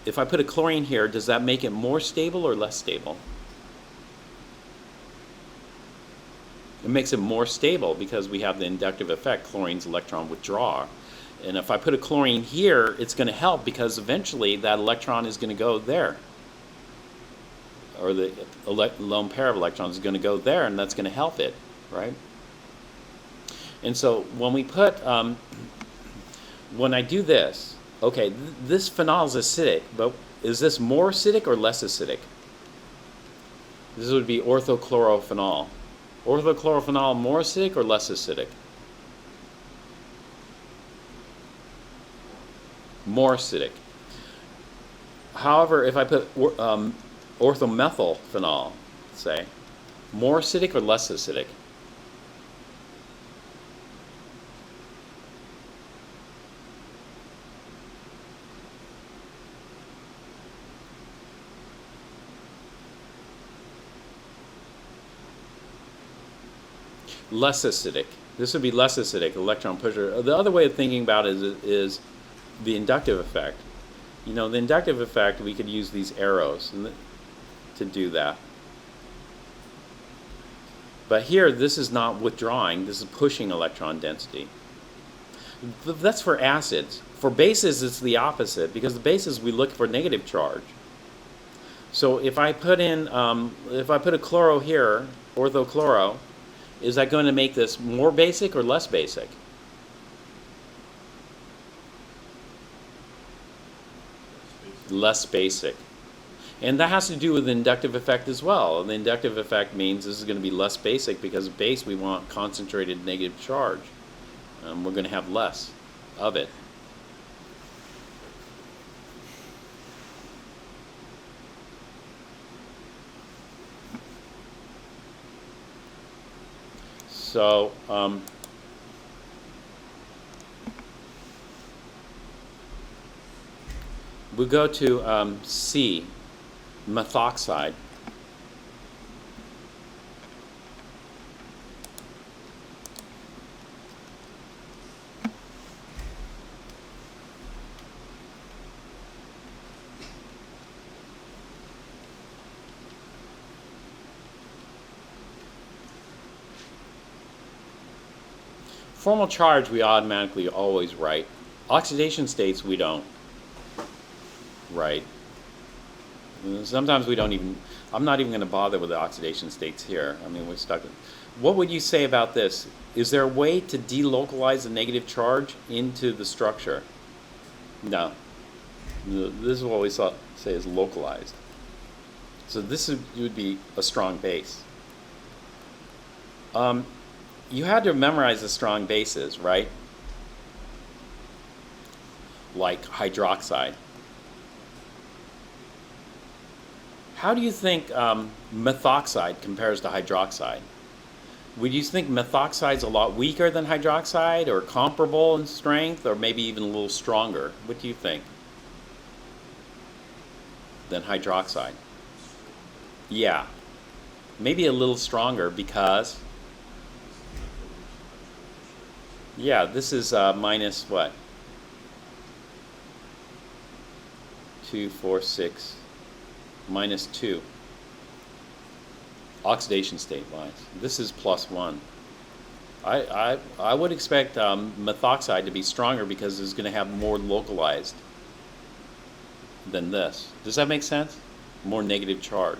If I put a chlorine here, does that make it more stable or less stable? It makes it more stable because we have the inductive effect, chlorine's electron withdrawal. And if I put a chlorine here, it's going to help because eventually that electron is going to go there. Or the lone pair of electrons is going to go there, and that's going to help it, right? And so when we put, when I do this, okay, this phenol is acidic, but is this more acidic or less acidic? This would be orthochlorophenol. Orthochlorophenol more acidic or less acidic? More acidic. However, if I put orthomethylphenol, say, more acidic or less acidic? Less acidic. This would be less acidic, electron pusher. The other way of thinking about it is the inductive effect. You know, the inductive effect, we could use these arrows to do that. But here, this is not withdrawing, this is pushing electron density. That's for acids. For bases, it's the opposite, because the bases, we look for negative charge. So if I put in, if I put a chloro here, orthochloro, is that going to make this more basic or less basic? Less basic. And that has to do with the inductive effect as well. The inductive effect means this is going to be less basic because base we want concentrated negative charge. We're going to have less of it. So we go to C, methoxide. Formal charge we automatically always write. Oxidation states we don't write. Sometimes we don't even, I'm not even going to bother with the oxidation states here. I mean, we're stuck. What would you say about this? Is there a way to delocalize the negative charge into the structure? No. This is what we say is localized. So this would be a strong base. You had to memorize the strong bases, right? Like hydroxide. How do you think methoxide compares to hydroxide? Would you think methoxide's a lot weaker than hydroxide, or comparable in strength, or maybe even a little stronger? What do you think? Than hydroxide? Yeah. Maybe a little stronger because, yeah, this is minus what? 2, 4, 6, minus 2. Oxidation state wise. This is +1. I would expect methoxide to be stronger because it's going to have more localized than this. Does that make sense? More negative charge.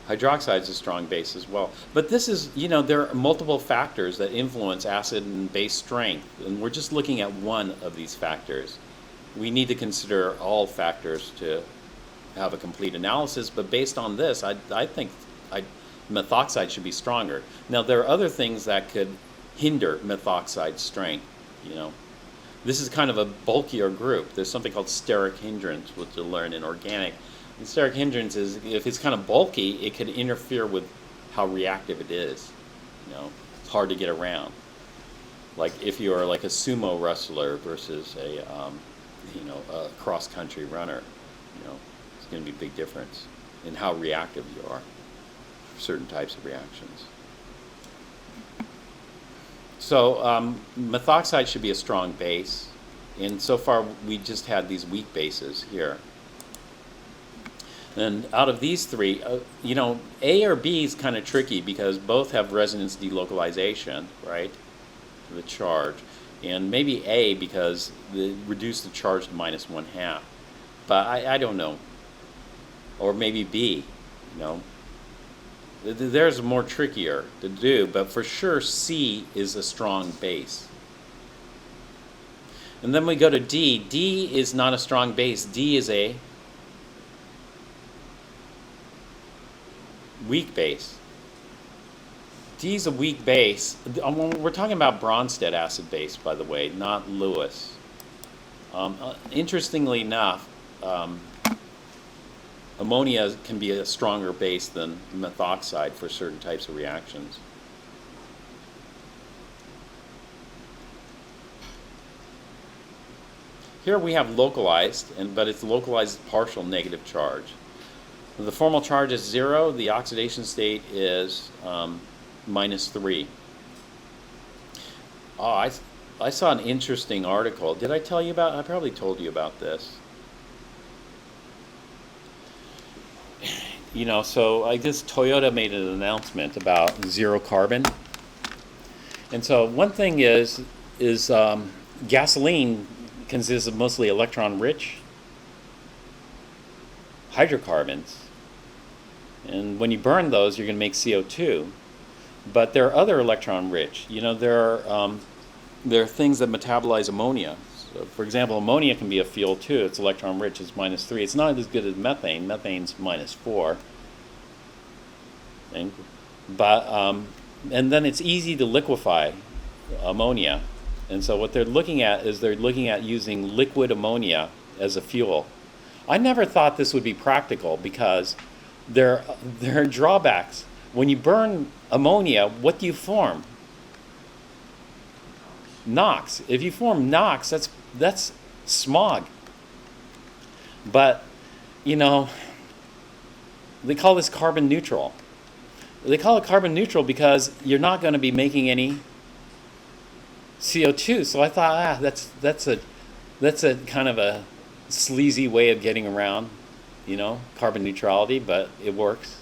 Hydroxide is a strong base as well. But this is, you know, there are multiple factors that influence acid and base strength, and we're just looking at one of these factors. We need to consider all factors to have a complete analysis, but based on this, I think methoxide should be stronger. Now, there are other things that could hinder methoxide strength, you know. This is kind of a bulkier group. There's something called steric hindrance, which you'll learn in organic. And steric hindrance is, if it's kind of bulky, it could interfere with how reactive it is. You know, it's hard to get around. Like if you're like a sumo wrestler versus a, you know, a cross-country runner, you know, it's going to be a big difference in how reactive you are for certain types of reactions. So methoxide should be a strong base, and so far we just had these weak bases here. And out of these three, you know, A or B is kind of tricky because both have resonance delocalization, right? The charge, and maybe A because they reduce the charge to -1/2. But I don't know. Or maybe B, you know. There's more trickier to do, but for sure C is a strong base. And then we go to D. D is not a strong base. D is a weak base. D is a weak base. We're talking about Bronsted acid base, by the way, not Lewis. Interestingly enough, ammonia can be a stronger base than methoxide for certain types of reactions. Here we have localized, but it's localized partial negative charge. The formal charge is 0. The oxidation state is -3. Oh, I saw an interesting article. Did I tell you about? I probably told you about this. You know, so I guess Toyota made an announcement about 0 carbon. And so one thing is gasoline consists of mostly electron-rich hydrocarbons. And when you burn those, you're going to make CO2. But there are other electron-rich. You know, there are things that metabolize ammonia. So, for example, ammonia can be a fuel too. It's electron-rich. It's -3. It's not as good as methane. Methane's -4. But and then it's easy to liquefy ammonia. And so what they're looking at is they're looking at using liquid ammonia as a fuel. I never thought this would be practical because there are drawbacks. When you burn ammonia, what do you form? NOx. If you form NOx, that's smog. But, you know, they call this carbon neutral. They call it carbon neutral because you're not going to be making any CO2. So I thought, that's a kind of a sleazy way of getting around, you know, carbon neutrality, but it works.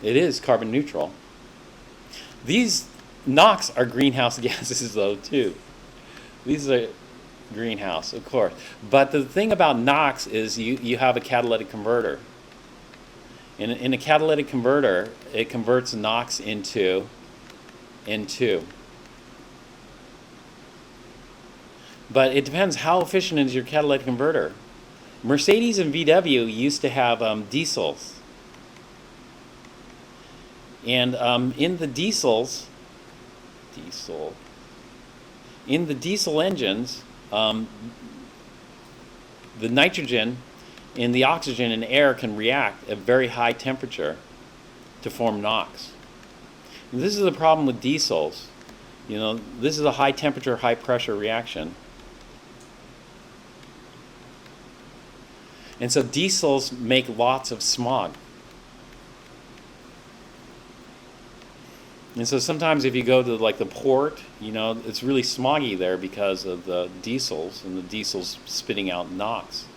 It is carbon neutral. These NOx are greenhouse gases, though, too. These are greenhouse, of course. But the thing about NOx is you have a catalytic converter. In a catalytic converter, it converts NOx into N2. But it depends how efficient is your catalytic converter. Mercedes and VW used to have diesels. And in the diesel engines, the nitrogen and the oxygen and air can react at very high temperature to form NOx. And this is the problem with diesels. This is a high temperature, high pressure reaction. And so diesels make lots of smog. And so sometimes if you go to like the port, it's really smoggy there because of the diesels and the diesels spitting out NOx.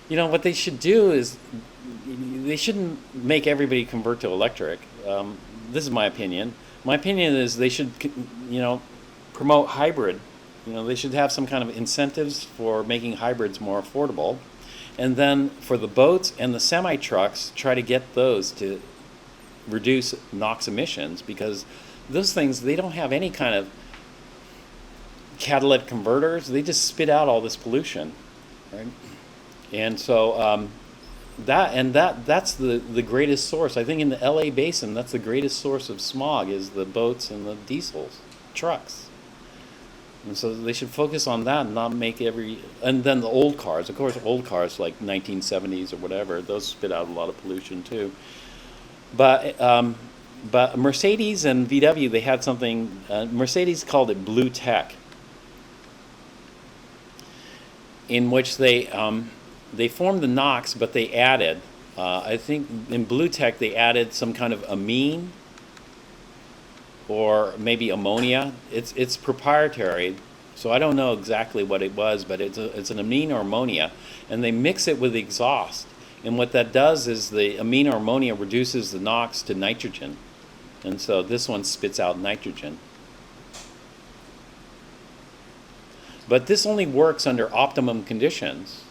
What they should do is they shouldn't make everybody convert to electric. This is my opinion. My opinion is they should, promote hybrid. They should have some kind of incentives for making hybrids more affordable. And then for the boats and the semi-trucks, try to get those to reduce NOx emissions, because those things, they don't have any kind of catalytic converters. They just spit out all this pollution, right? And so that's the greatest source. I think in the LA basin, that's the greatest source of smog is the boats and the diesels, trucks. And so they should focus on that and not make and then the old cars, of course, old cars like 1970s or whatever, those spit out a lot of pollution too. But Mercedes and VW, they had something, Mercedes called it blue tech, in which they formed the NOx, but they added, I think in blue tech they added some kind of amine or maybe ammonia. It's proprietary, so I don't know exactly what it was, but it's an amine or ammonia, and they mix it with exhaust. And what that does is the amine or ammonia reduces the NOx to nitrogen, and so this one spits out nitrogen. But this only works under optimum conditions.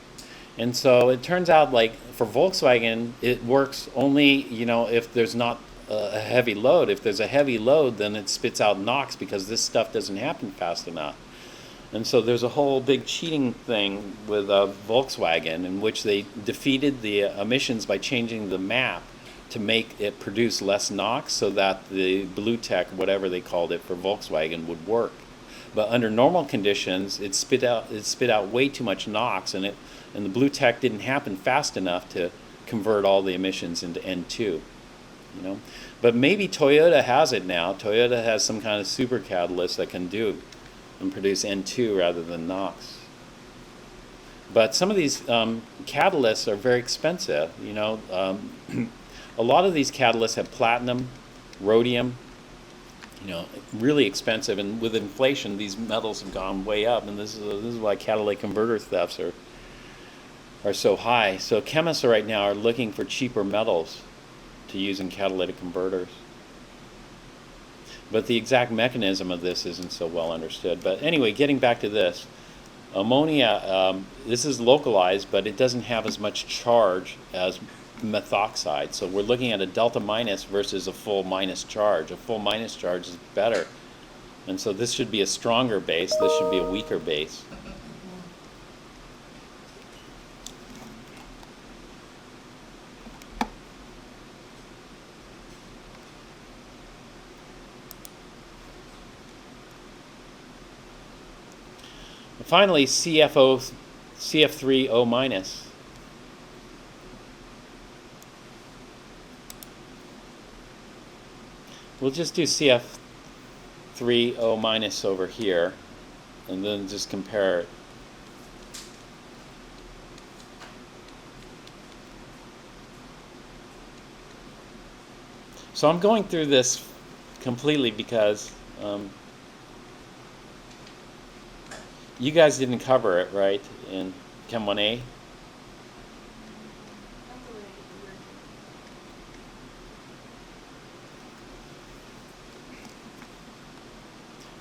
And so it turns out, like for Volkswagen, it works only, if there's not a heavy load. If there's a heavy load, then it spits out NOx because this stuff doesn't happen fast enough. And so there's a whole big cheating thing with Volkswagen, in which they defeated the emissions by changing the map to make it produce less NOx, so that the blue tech, whatever they called it for Volkswagen, would work. But under normal conditions, it spit out way too much NOx, and the blue tech didn't happen fast enough to convert all the emissions into N2. But maybe Toyota has it now. Toyota has some kind of super catalyst that can do and produce N2 rather than NOx. But some of these catalysts are very expensive. A lot of these catalysts have platinum, rhodium, really expensive. And with inflation, these metals have gone way up. And this is why catalytic converter thefts are so high. So chemists right now are looking for cheaper metals to use in catalytic converters. But the exact mechanism of this isn't so well understood. But anyway, getting back to this, ammonia, this is localized, but it doesn't have as much charge as methoxide. So we're looking at a delta minus versus a full minus charge. A full minus charge is better. And so this should be a stronger base. This should be a weaker base. Finally, CF3O minus. We'll just do CF3O minus over here, and then just compare it. So I'm going through this completely because you guys didn't cover it, right, in Chem 1A?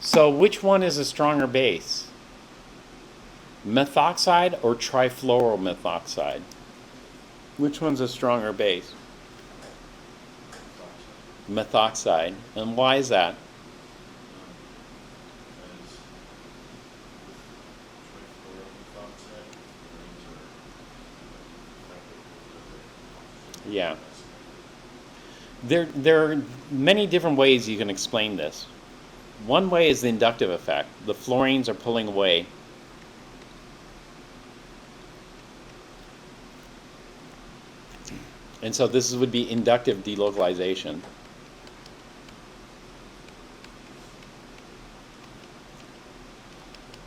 So which one is a stronger base? Methoxide or trifluoromethoxide? Which one's a stronger base? Methoxide. And why is that? Yeah. There are many different ways you can explain this. One way is the inductive effect. The fluorines are pulling away. And so this would be inductive delocalization.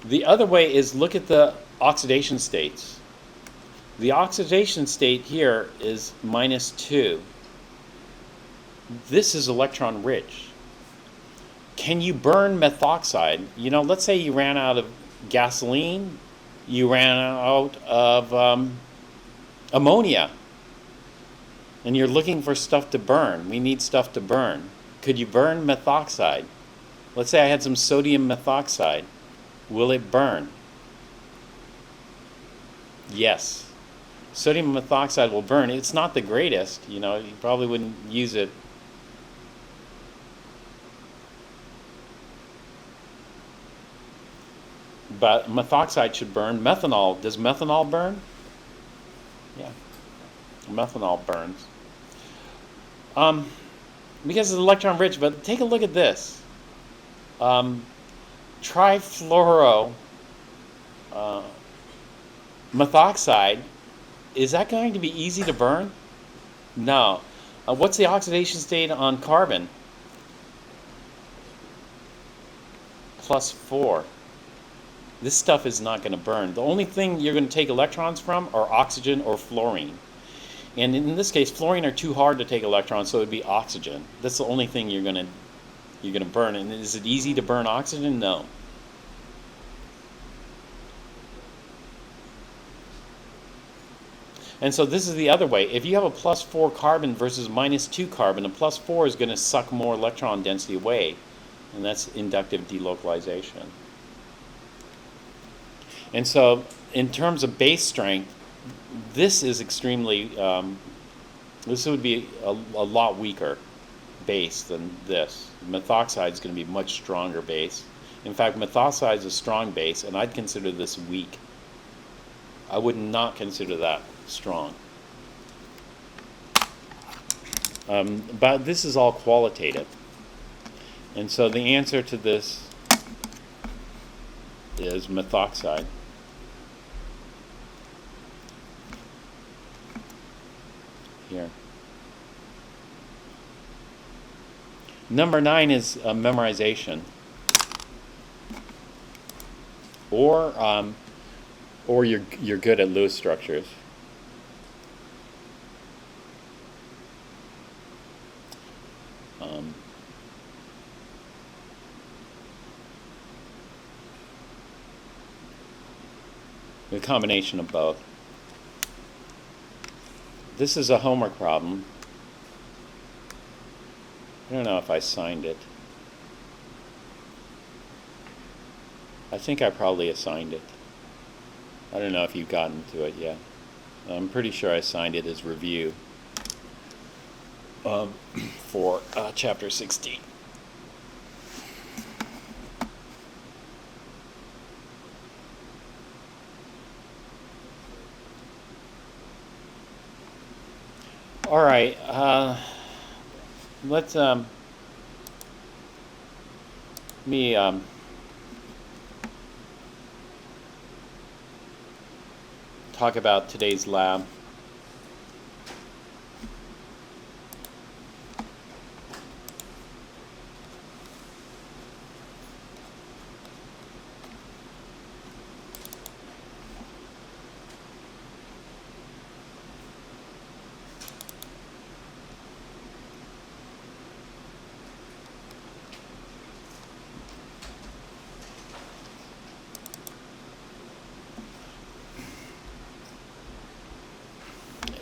The other way is look at the oxidation states. The oxidation state here is -2. This is electron rich. Can you burn methoxide? You know, let's say you ran out of gasoline, you ran out of ammonia, and you're looking for stuff to burn. We need stuff to burn. Could you burn methoxide? Let's say I had some sodium methoxide. Will it burn? Yes. Sodium methoxide will burn. It's not the greatest, you know, you probably wouldn't use it. But methoxide should burn. Methanol, does methanol burn? Yeah, methanol burns. Because it's electron rich, but take a look at this. Trifluoro methoxide, is that going to be easy to burn? No. What's the oxidation state on carbon? +4. This stuff is not going to burn. The only thing you're going to take electrons from are oxygen or fluorine. And in this case, fluorine are too hard to take electrons, so it would be oxygen. That's the only thing you're going to burn. And is it easy to burn oxygen? No. And so this is the other way. If you have a +4 carbon versus -2 carbon, a +4 is going to suck more electron density away. And that's inductive delocalization. And so in terms of base strength, this is extremely, this would be a lot weaker base than this. Methoxide is going to be much stronger base. In fact, methoxide is a strong base, and I'd consider this weak. I would not consider that strong. But this is all qualitative. And so the answer to this is methoxide. Here. Number 9 is memorization. Or you're good at Lewis structures. A combination of both. This is a homework problem. I don't know if I signed it. I think I probably assigned it. I don't know if you've gotten to it yet. I'm pretty sure I signed it as review for chapter 16. All right, let's me talk about today's lab.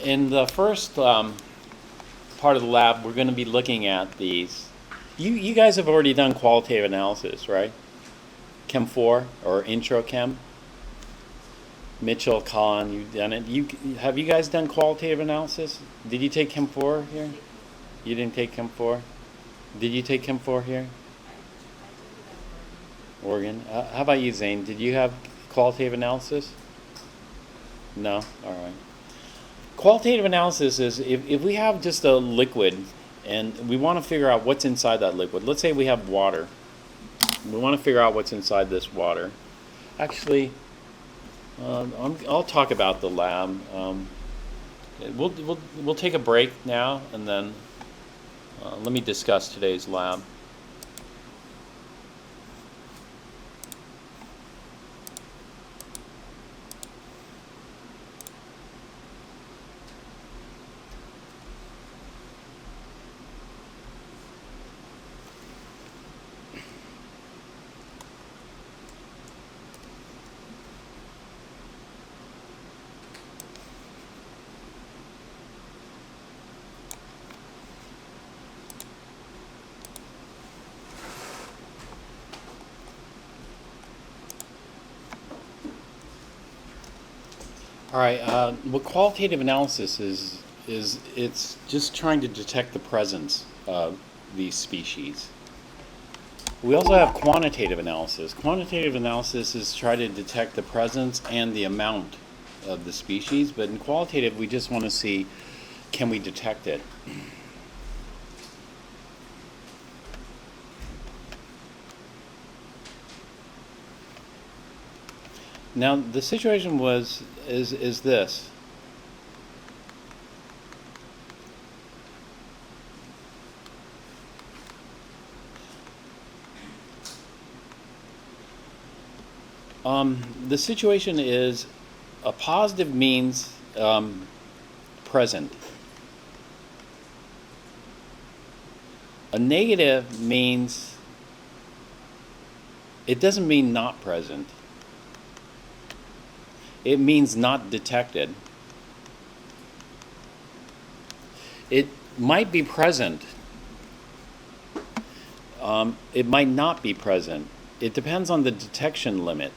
In the first part of the lab, we're going to be looking at these You guys have already done qualitative analysis, right? Chem 4 or Intro Chem? Mitchell, Colin, you've done it. Have you guys done qualitative analysis? Did you take Chem 4 here? You didn't take Chem 4? Did you take Chem 4 here? Oregon. How about you, Zane? Did you have qualitative analysis? No? All right. Qualitative analysis is if we have just a liquid and we want to figure out what's inside that liquid. Let's say we have water. We want to figure out what's inside this water. Actually, I'll talk about the lab. We'll take a break now, and then let me discuss today's lab. All right, what qualitative analysis is it's just trying to detect the presence of these species. We also have quantitative analysis. Quantitative analysis is try to detect the presence and the amount of the species, but in qualitative we just want to see, can we detect it? Now the situation is this. The situation is a positive means present. A negative means it doesn't mean not present. It means not detected. It might be present. It might not be present. It depends on the detection limit.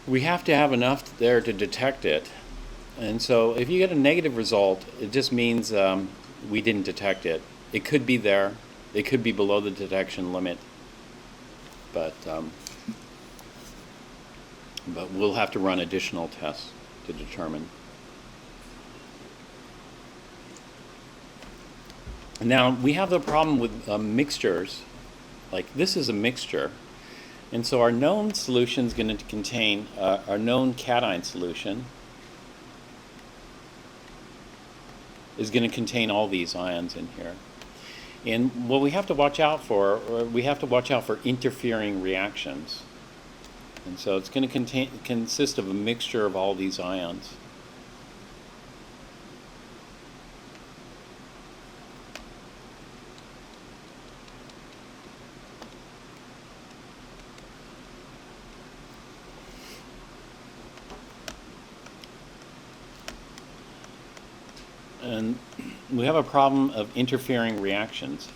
We have to have enough there to detect it. And so if you get a negative result, it just means we didn't detect it. It could be there. It could be below the detection limit. But we'll have to run additional tests to determine. Now, we have the problem with mixtures. Like this is a mixture. And so our known solution is going to contain our known cation solution is going to contain all these ions in here. And what we have to watch out for, interfering reactions. And so it's going to consist of a mixture of all these ions. And we have a problem of interfering reactions.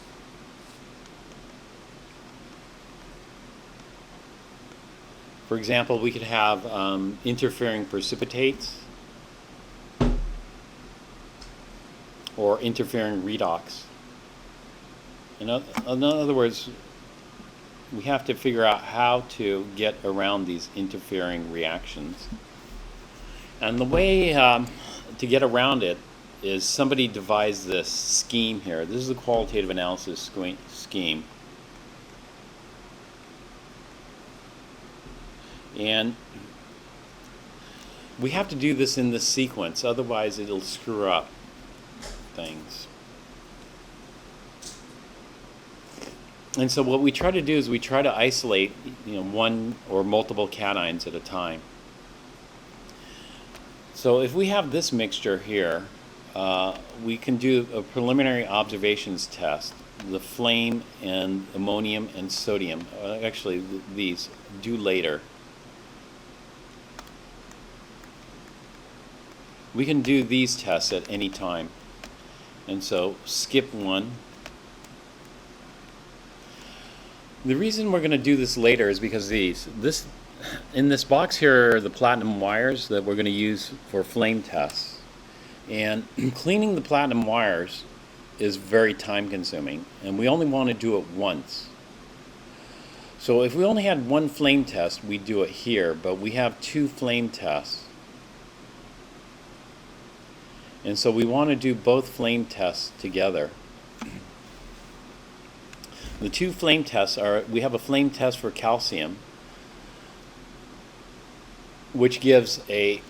For example, we could have interfering precipitates or interfering redox. In other words, we have to figure out how to get around these interfering reactions. And the way to get around it is somebody devised this scheme here. This is a qualitative analysis scheme. And we have to do this in this sequence, otherwise it'll screw up things. And so what we try to do is we try to isolate, one or multiple cations at a time. So if we have this mixture here, we can do a preliminary observations test. The flame and ammonium and sodium, actually these, do later. we can do these tests at any time. And so skip one. The reason we're going to do this later is because in this box here are the platinum wires that we're going to use for flame tests. And cleaning the platinum wires is very time consuming, and we only want to do it once. So if we only had one flame test, we'd do it here, but we have two flame tests. And so we want to do both flame tests together. The two flame tests are, we have a flame test for calcium, which gives a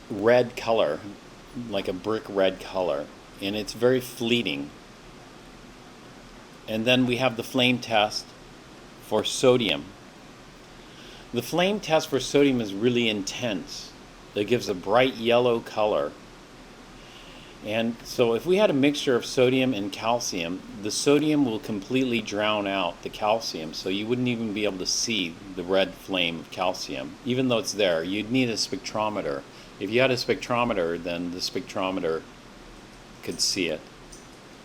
red color, like a brick red color, and it's very fleeting. And then we have the flame test for sodium. The flame test for sodium is really intense. It gives a bright yellow color. And so if we had a mixture of sodium and calcium, the sodium will completely drown out the calcium, so you wouldn't even be able to see the red flame of calcium. Even though it's there, you'd need a spectrometer. If you had a spectrometer, then the spectrometer could see it.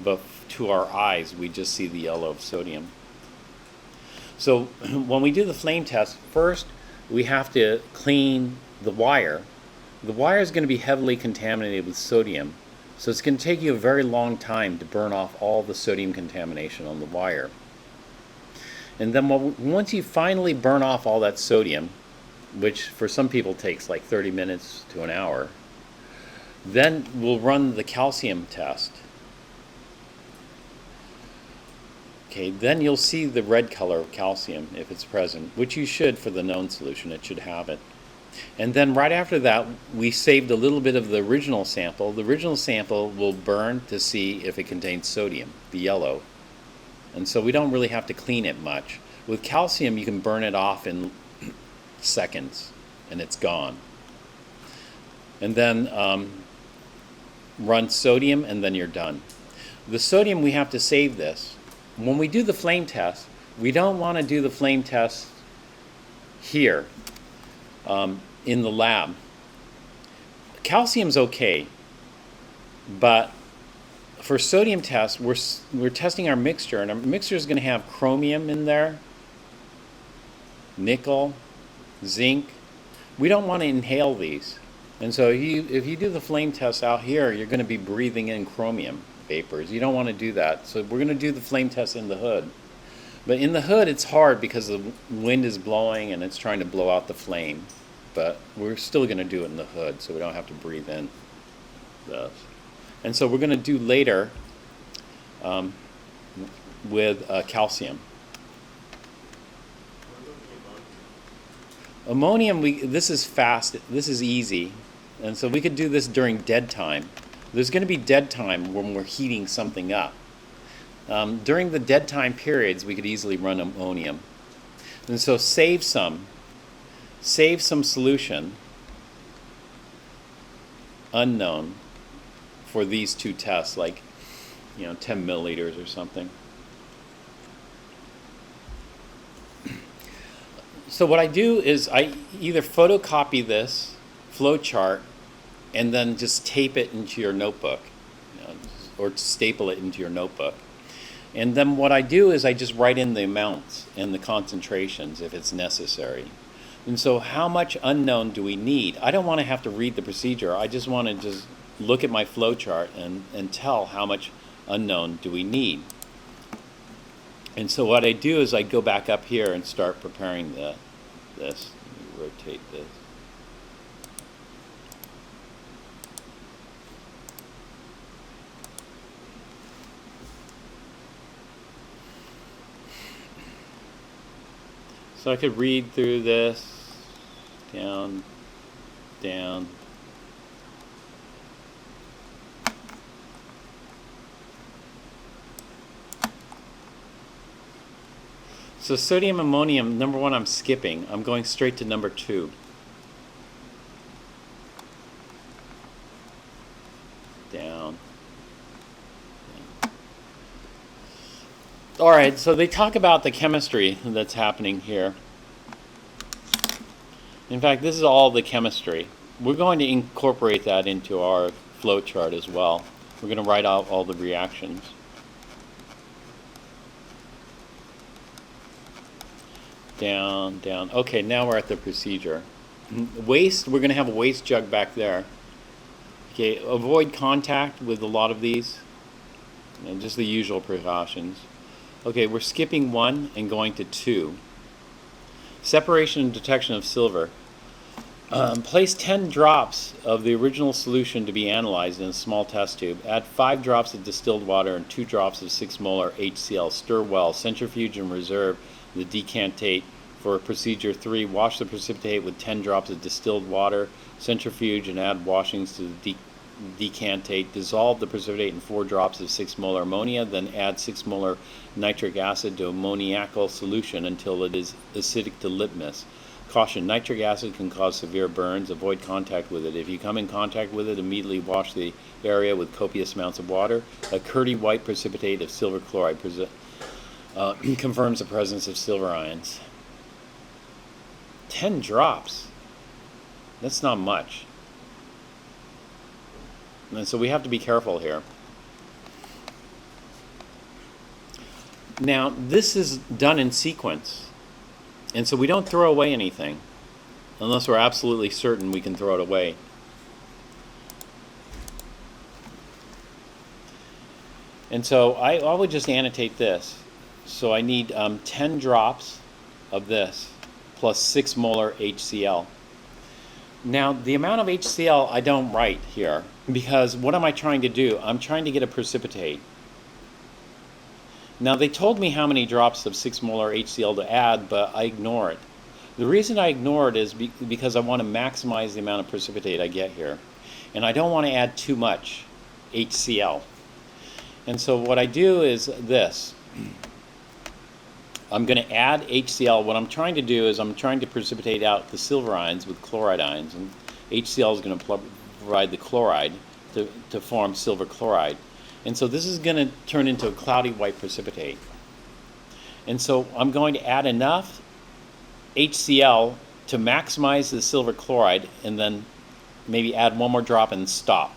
But to our eyes, we just see the yellow of sodium. So when we do the flame test, first we have to clean the wire. The wire is going to be heavily contaminated with sodium. So it's going to take you a very long time to burn off all the sodium contamination on the wire. And then once you finally burn off all that sodium, which for some people takes like 30 minutes to an hour, then we'll run the calcium test. Okay, then you'll see the red color of calcium if it's present, which you should for the known solution. It should have it. And then right after that, we saved a little bit of the original sample. The original sample will burn to see if it contains sodium, the yellow. And so we don't really have to clean it much. With calcium, you can burn it off in seconds, and it's gone. And then run sodium, and then you're done. The sodium, we have to save this. When we do the flame test, we don't want to do the flame test here. In the lab. Calcium's okay, but for sodium tests, we're testing our mixture, and our mixture is going to have chromium in there, nickel, zinc. We don't want to inhale these, and so if you do the flame test out here, you're going to be breathing in chromium vapors. You don't want to do that, so we're going to do the flame test in the hood. But in the hood, it's hard because the wind is blowing and it's trying to blow out the flame. But we're still going to do it in the hood, so we don't have to breathe in this. And so we're going to do later with calcium. Ammonium, this is fast, this is easy, and so we could do this during dead time. There's going to be dead time when we're heating something up. During the dead time periods, we could easily run ammonium. And so save some solution unknown for these two tests, like 10 milliliters or something. So what I do is I either photocopy this flow chart and then just tape it into your notebook, or staple it into your notebook. And then what I do is I just write in the amounts and the concentrations if it's necessary. And so how much unknown do we need? I don't want to have to read the procedure. I just want to just look at my flow chart and tell how much unknown do we need. And so what I do is I go back up here and start preparing this. Let me rotate this. So I could read through this, down, down. So sodium ammonium, number one, I'm skipping. I'm going straight to number 2. Down. All right, so they talk about the chemistry that's happening here. In fact, this is all the chemistry. we're going to incorporate that into our flow chart as well. We're going to write out all the reactions. Down, down. Okay, now we're at the procedure. Waste, we're going to have a waste jug back there. Okay, avoid contact with a lot of these. And just the usual precautions. Okay, we're skipping 1 and going to 2. Separation and detection of silver. Place 10 drops of the original solution to be analyzed in a small test tube. Add 5 drops of distilled water and 2 drops of 6 molar HCl. Stir well. Centrifuge and reserve the decantate. For procedure 3, wash the precipitate with 10 drops of distilled water. Centrifuge and add washings to the decantate. Dissolve the precipitate in 4 drops of 6 molar ammonia. Then add 6 molar nitric acid to ammoniacal solution until it is acidic to litmus. Caution, nitric acid can cause severe burns. Avoid contact with it. If you come in contact with it, immediately wash the area with copious amounts of water. A curdy white precipitate of silver chloride confirms the presence of silver ions. 10 drops. That's not much. And so we have to be careful here. Now, this is done in sequence. And so we don't throw away anything unless we're absolutely certain we can throw it away. And so I would just annotate this. So I need 10 drops of this plus 6 molar HCl. Now, the amount of HCl I don't write here because what am I trying to do? I'm trying to get a precipitate. Now, they told me how many drops of 6 molar HCl to add, but I ignore it. The reason I ignore it is because I want to maximize the amount of precipitate I get here. And I don't want to add too much HCl. And so what I do is this. I'm going to add HCl. What I'm trying to do is I'm trying to precipitate out the silver ions with chloride ions. And HCl is going to provide the chloride to form silver chloride. And so this is going to turn into a cloudy white precipitate. And so I'm going to add enough HCl to maximize the silver chloride and then maybe add 1 more drop and stop.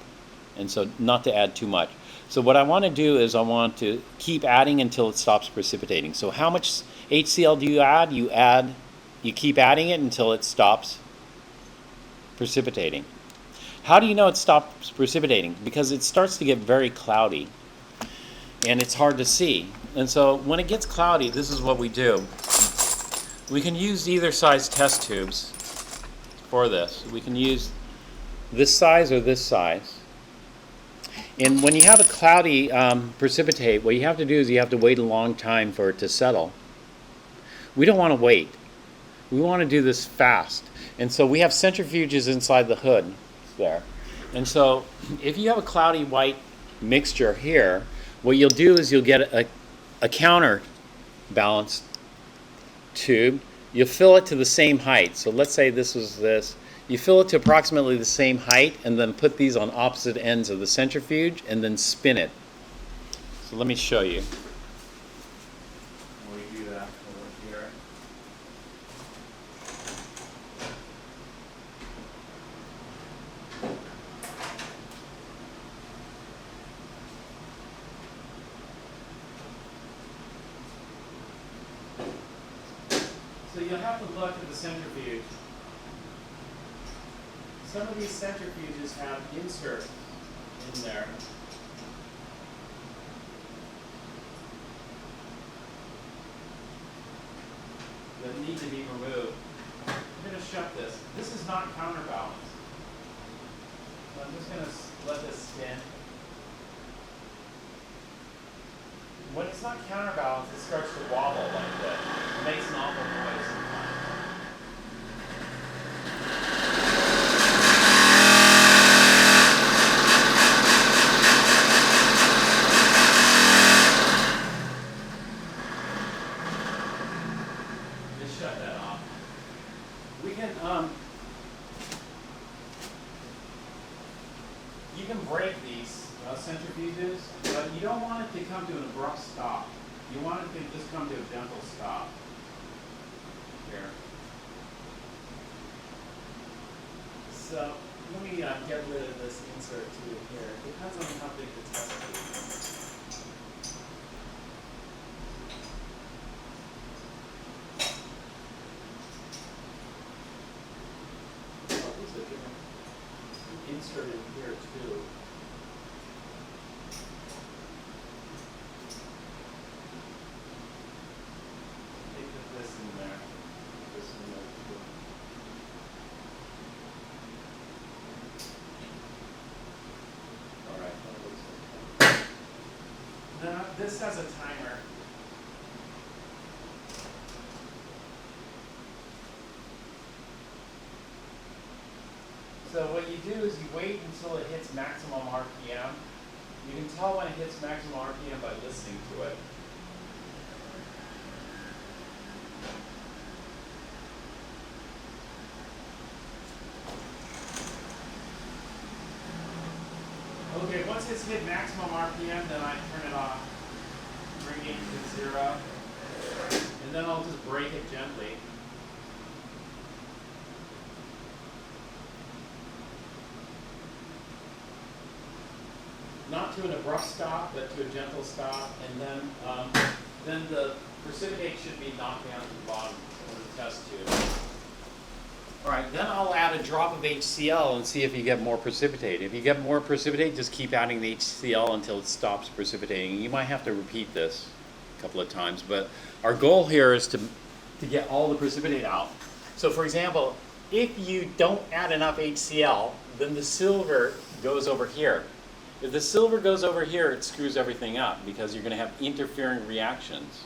And so not to add too much. So what I want to do is I want to keep adding until it stops precipitating. So how much HCl do you add? You keep adding it until it stops precipitating. How do you know it stops precipitating? Because it starts to get very cloudy and it's hard to see. And so when it gets cloudy, this is what we do. We can use either size test tubes for this. We can use this size or this size. And when you have a cloudy precipitate, what you have to do is you have to wait a long time for it to settle. We don't want to wait. We want to do this fast. And so we have centrifuges inside the hood there. And so if you have a cloudy white mixture here, what you'll do is you'll get a counterbalance tube. You'll fill it to the same height. So let's say this was this. You fill it to approximately the same height and then put these on opposite ends of the centrifuge and then spin it. So let me show you. When we do that over here. So you'll have to look at the centrifuge. Some of these centrifuges have inserts in there. That need to be removed. I'm going to shut this. This is not counterbalanced. I'm just going to let this spin. When it's not counterbalanced, it starts to wobble like this. It makes an awful noise sometimes. Shut that off. We can you can break these centrifuges, but you don't want it to come to an abrupt stop. You want it to just come to a gentle stop. Here. So let me get rid of this insert too here. It depends on how big the test tube is. Oh, these are different. Insert in here too. They put this in there. This in there too. All right, that looks okay. Now, this has a timer. So what you do is you wait until it hits maximum RPM. You can tell when it hits maximum RPM by listening to it. Okay, once it's hit maximum RPM, then I turn it off, bring it to 0, and then I'll just break it gently. Not to an abrupt stop, but to a gentle stop, and then the precipitate should be knocked down to the bottom of the test tube. All right, then I'll add a drop of HCl and see if you get more precipitate. If you get more precipitate, just keep adding the HCl until it stops precipitating. You might have to repeat this a couple of times, but our goal here is to get all the precipitate out. So for example, if you don't add enough HCl, then the silver goes over here. If the silver goes over here, it screws everything up because you're going to have interfering reactions.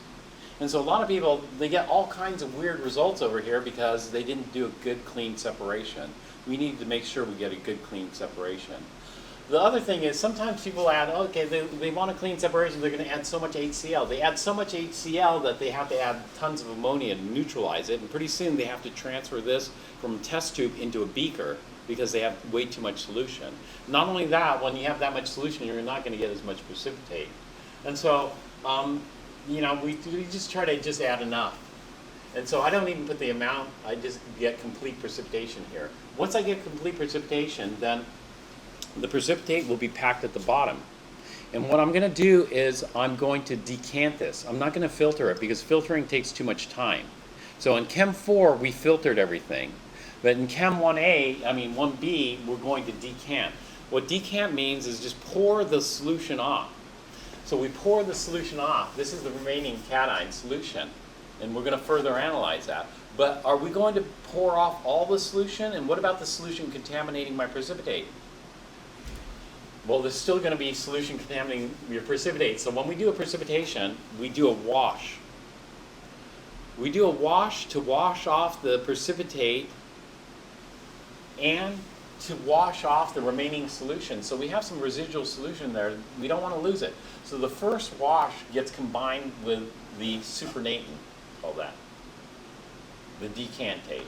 And so a lot of people, they get all kinds of weird results over here because they didn't do a good, clean separation. We need to make sure we get a good, clean separation. The other thing is sometimes people add, okay, they want a clean separation, they're going to add so much HCl. They add so much HCl that they have to add tons of ammonia to neutralize it, and pretty soon they have to transfer this from a test tube into a beaker because they have way too much solution. Not only that, when you have that much solution, you're not going to get as much precipitate. And so, you know, we just try to just add enough. And so I don't even put the amount, I just get complete precipitation here. Once I get complete precipitation, then the precipitate will be packed at the bottom. And what I'm going to do is I'm going to decant this. I'm not going to filter it because filtering takes too much time. So in Chem 4, we filtered everything. But in Chem 1B, we're going to decant. What decant means is just pour the solution off. So we pour the solution off. This is the remaining cation solution. And we're going to further analyze that. But are we going to pour off all the solution? And what about the solution contaminating my precipitate? Well, there's still going to be solution contaminating your precipitate. So when we do a precipitation, we do a wash. We do a wash to wash off the precipitate and to wash off the remaining solution. So we have some residual solution there. We don't want to lose it. So the first wash gets combined with the supernatant, call that, the decantate.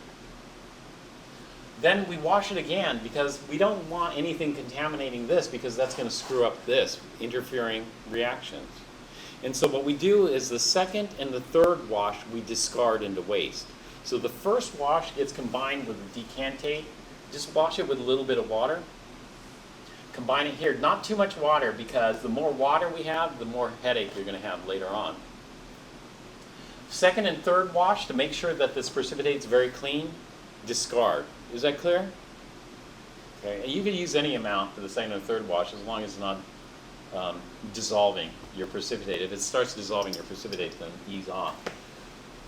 Then we wash it again because we don't want anything contaminating this because that's going to screw up this, interfering reactions. And so what we do is the second and the third wash we discard into waste. So the first wash gets combined with the decantate. Just wash it with a little bit of water. Combine it here. Not too much water because the more water we have, the more headache you're going to have later on. Second and third wash, to make sure that this precipitate's very clean, discard. Is that clear? Okay. And you can use any amount for the second and third wash as long as it's not dissolving your precipitate. If it starts dissolving your precipitate, then ease off.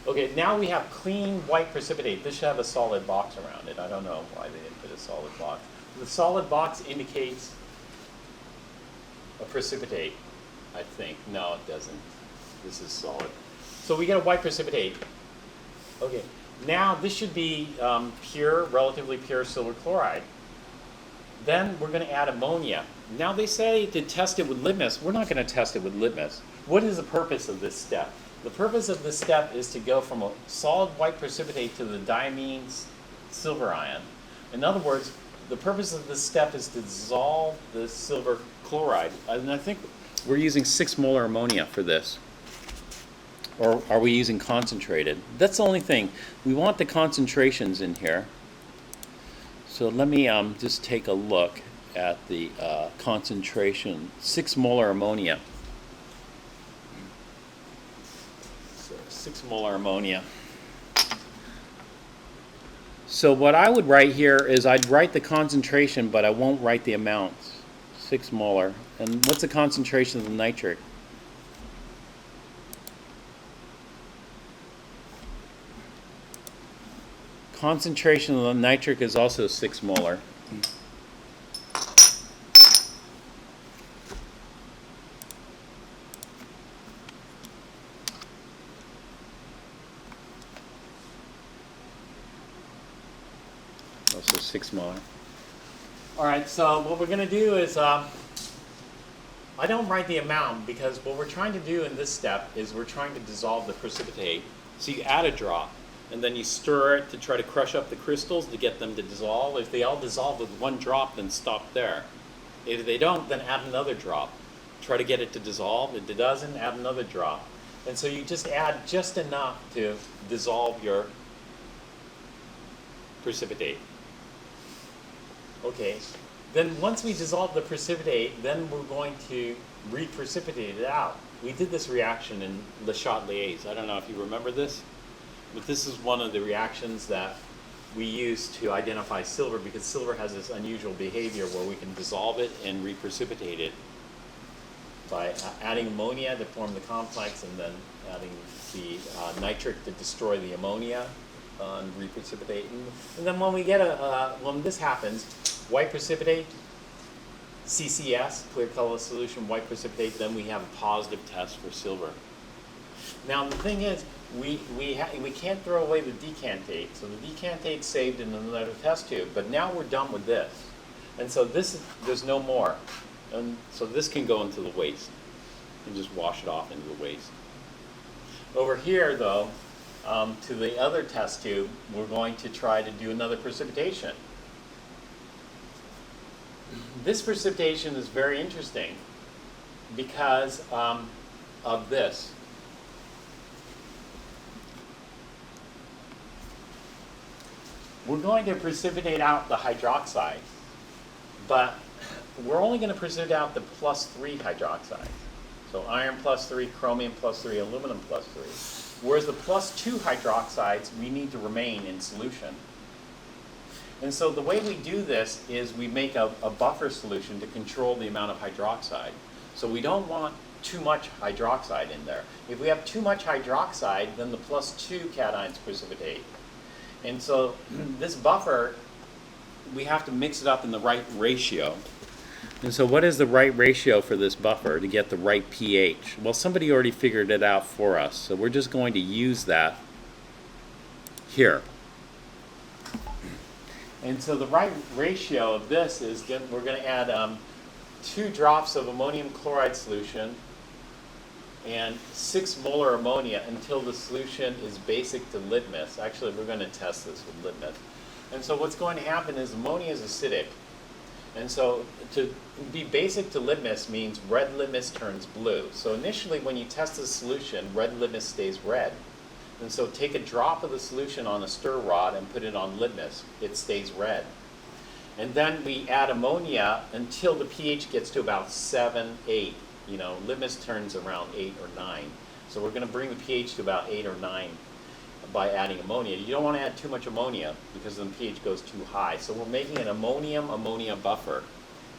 Okay, now we have clean white precipitate. This should have a solid box around it. I don't know why they didn't put a solid box. The solid box indicates a precipitate, I think. No, it doesn't. This is solid. So we get a white precipitate. Okay, now this should be pure, relatively pure silver chloride. Then we're going to add ammonia. Now they say to test it with litmus. We're not going to test it with litmus. What is the purpose of this step? The purpose of this step is to go from a solid white precipitate to the diamine silver ion. In other words, the purpose of this step is to dissolve the silver chloride. And I think we're using 6 molar ammonia for this. Or are we using concentrated? That's the only thing. We want the concentrations in here. So let me just take a look at the concentration. 6 molar ammonia. So 6 molar ammonia. So what I would write here is I'd write the concentration, but I won't write the amounts. 6 molar. And what's the concentration of the nitric? Concentration of the nitric is also 6 molar. Also 6 molar. All right, so what we're going to do is, I don't write the amount because what we're trying to do in this step is we're trying to dissolve the precipitate. So you add a drop, and then you stir it to try to crush up the crystals to get them to dissolve. If they all dissolve with 1 drop, then stop there. If they don't, then add another drop. Try to get it to dissolve. If it doesn't, add another drop. And so you just add just enough to dissolve your precipitate. Okay, then once we dissolve the precipitate, then we're going to reprecipitate it out. We did this reaction in Le Chatelier's. I don't know if you remember this, but this is one of the reactions that we use to identify silver, because silver has this unusual behavior where we can dissolve it and reprecipitate it by adding ammonia to form the complex and then adding the nitric to destroy the ammonia and reprecipitate. And then when we get when this happens, white precipitate, CCS, clear colorless solution, white precipitate, then we have a positive test for silver. Now the thing is, we can't throw away the decantate. So the decantate's saved in another test tube, but now we're done with this. And so there's no more. And so this can go into the waste and just wash it off into the waste. Over here though, to the other test tube, we're going to try to do another precipitation. This precipitation is very interesting because of this. We're going to precipitate out the hydroxide, but we're only going to precipitate out the +3 hydroxide. So iron +3, chromium +3, aluminum +3. Whereas the +2 hydroxides, we need to remain in solution. And so the way we do this is we make a buffer solution to control the amount of hydroxide. So we don't want too much hydroxide in there. If we have too much hydroxide, then the +2 cations precipitate. And so this buffer, we have to mix it up in the right ratio. And so what is the right ratio for this buffer to get the right pH? Well, somebody already figured it out for us, so we're just going to use that here. And so the right ratio of this is we're going to add 2 drops of ammonium chloride solution and 6 molar ammonia until the solution is basic to litmus. Actually, we're going to test this with litmus. And so what's going to happen is ammonia is acidic. And so to be basic to litmus means red litmus turns blue. So initially when you test the solution, red litmus stays red. And so take a drop of the solution on a stir rod and put it on litmus. It stays red. And then we add ammonia until the pH gets to about 7, 8. You know, litmus turns around 8 or 9. So we're going to bring the pH to about 8 or 9 by adding ammonia. You don't want to add too much ammonia because then the pH goes too high. So we're making an ammonium-ammonia buffer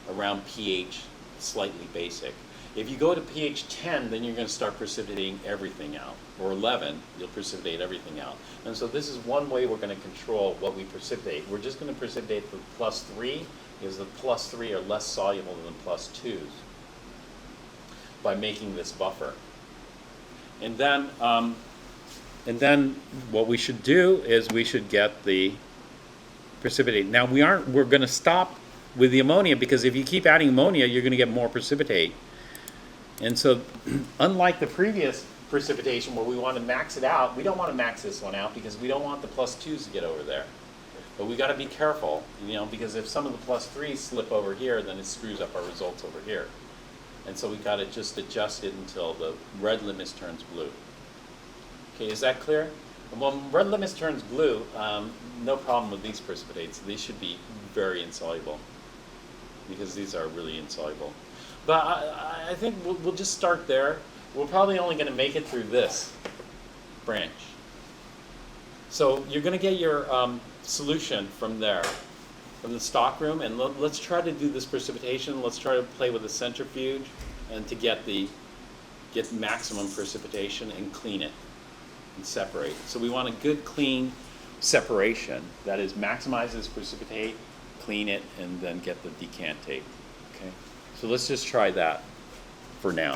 around pH slightly basic. If you go to pH 10, then you're going to start precipitating everything out. Or 11, you'll precipitate everything out. And so this is one way we're going to control what we precipitate. We're just going to precipitate the +3 because the +3 are less soluble than the +2s by making this buffer. And then what we should do is we should get the precipitate. Now we're going to stop with the ammonia because if you keep adding ammonia, you're going to get more precipitate. And so unlike the previous precipitation where we want to max it out, we don't want to max this one out because we don't want the +2s to get over there. But we got to be careful, you know, because if some of the +3s slip over here, then it screws up our results over here. And so we got to just adjust it until the red litmus turns blue. Okay, is that clear? When red litmus turns blue, no problem with these precipitates. These should be very insoluble, because these are really insoluble. But I think we'll just start there. We're probably only going to make it through this branch. So you're going to get your solution from there, from the stock room, and let's try to do this precipitation. Let's try to play with the centrifuge and to get maximum precipitation and clean it and separate. So we want a good clean separation. That is, maximizes precipitate, clean it, and then get the decantate. Okay. So let's just try that for now.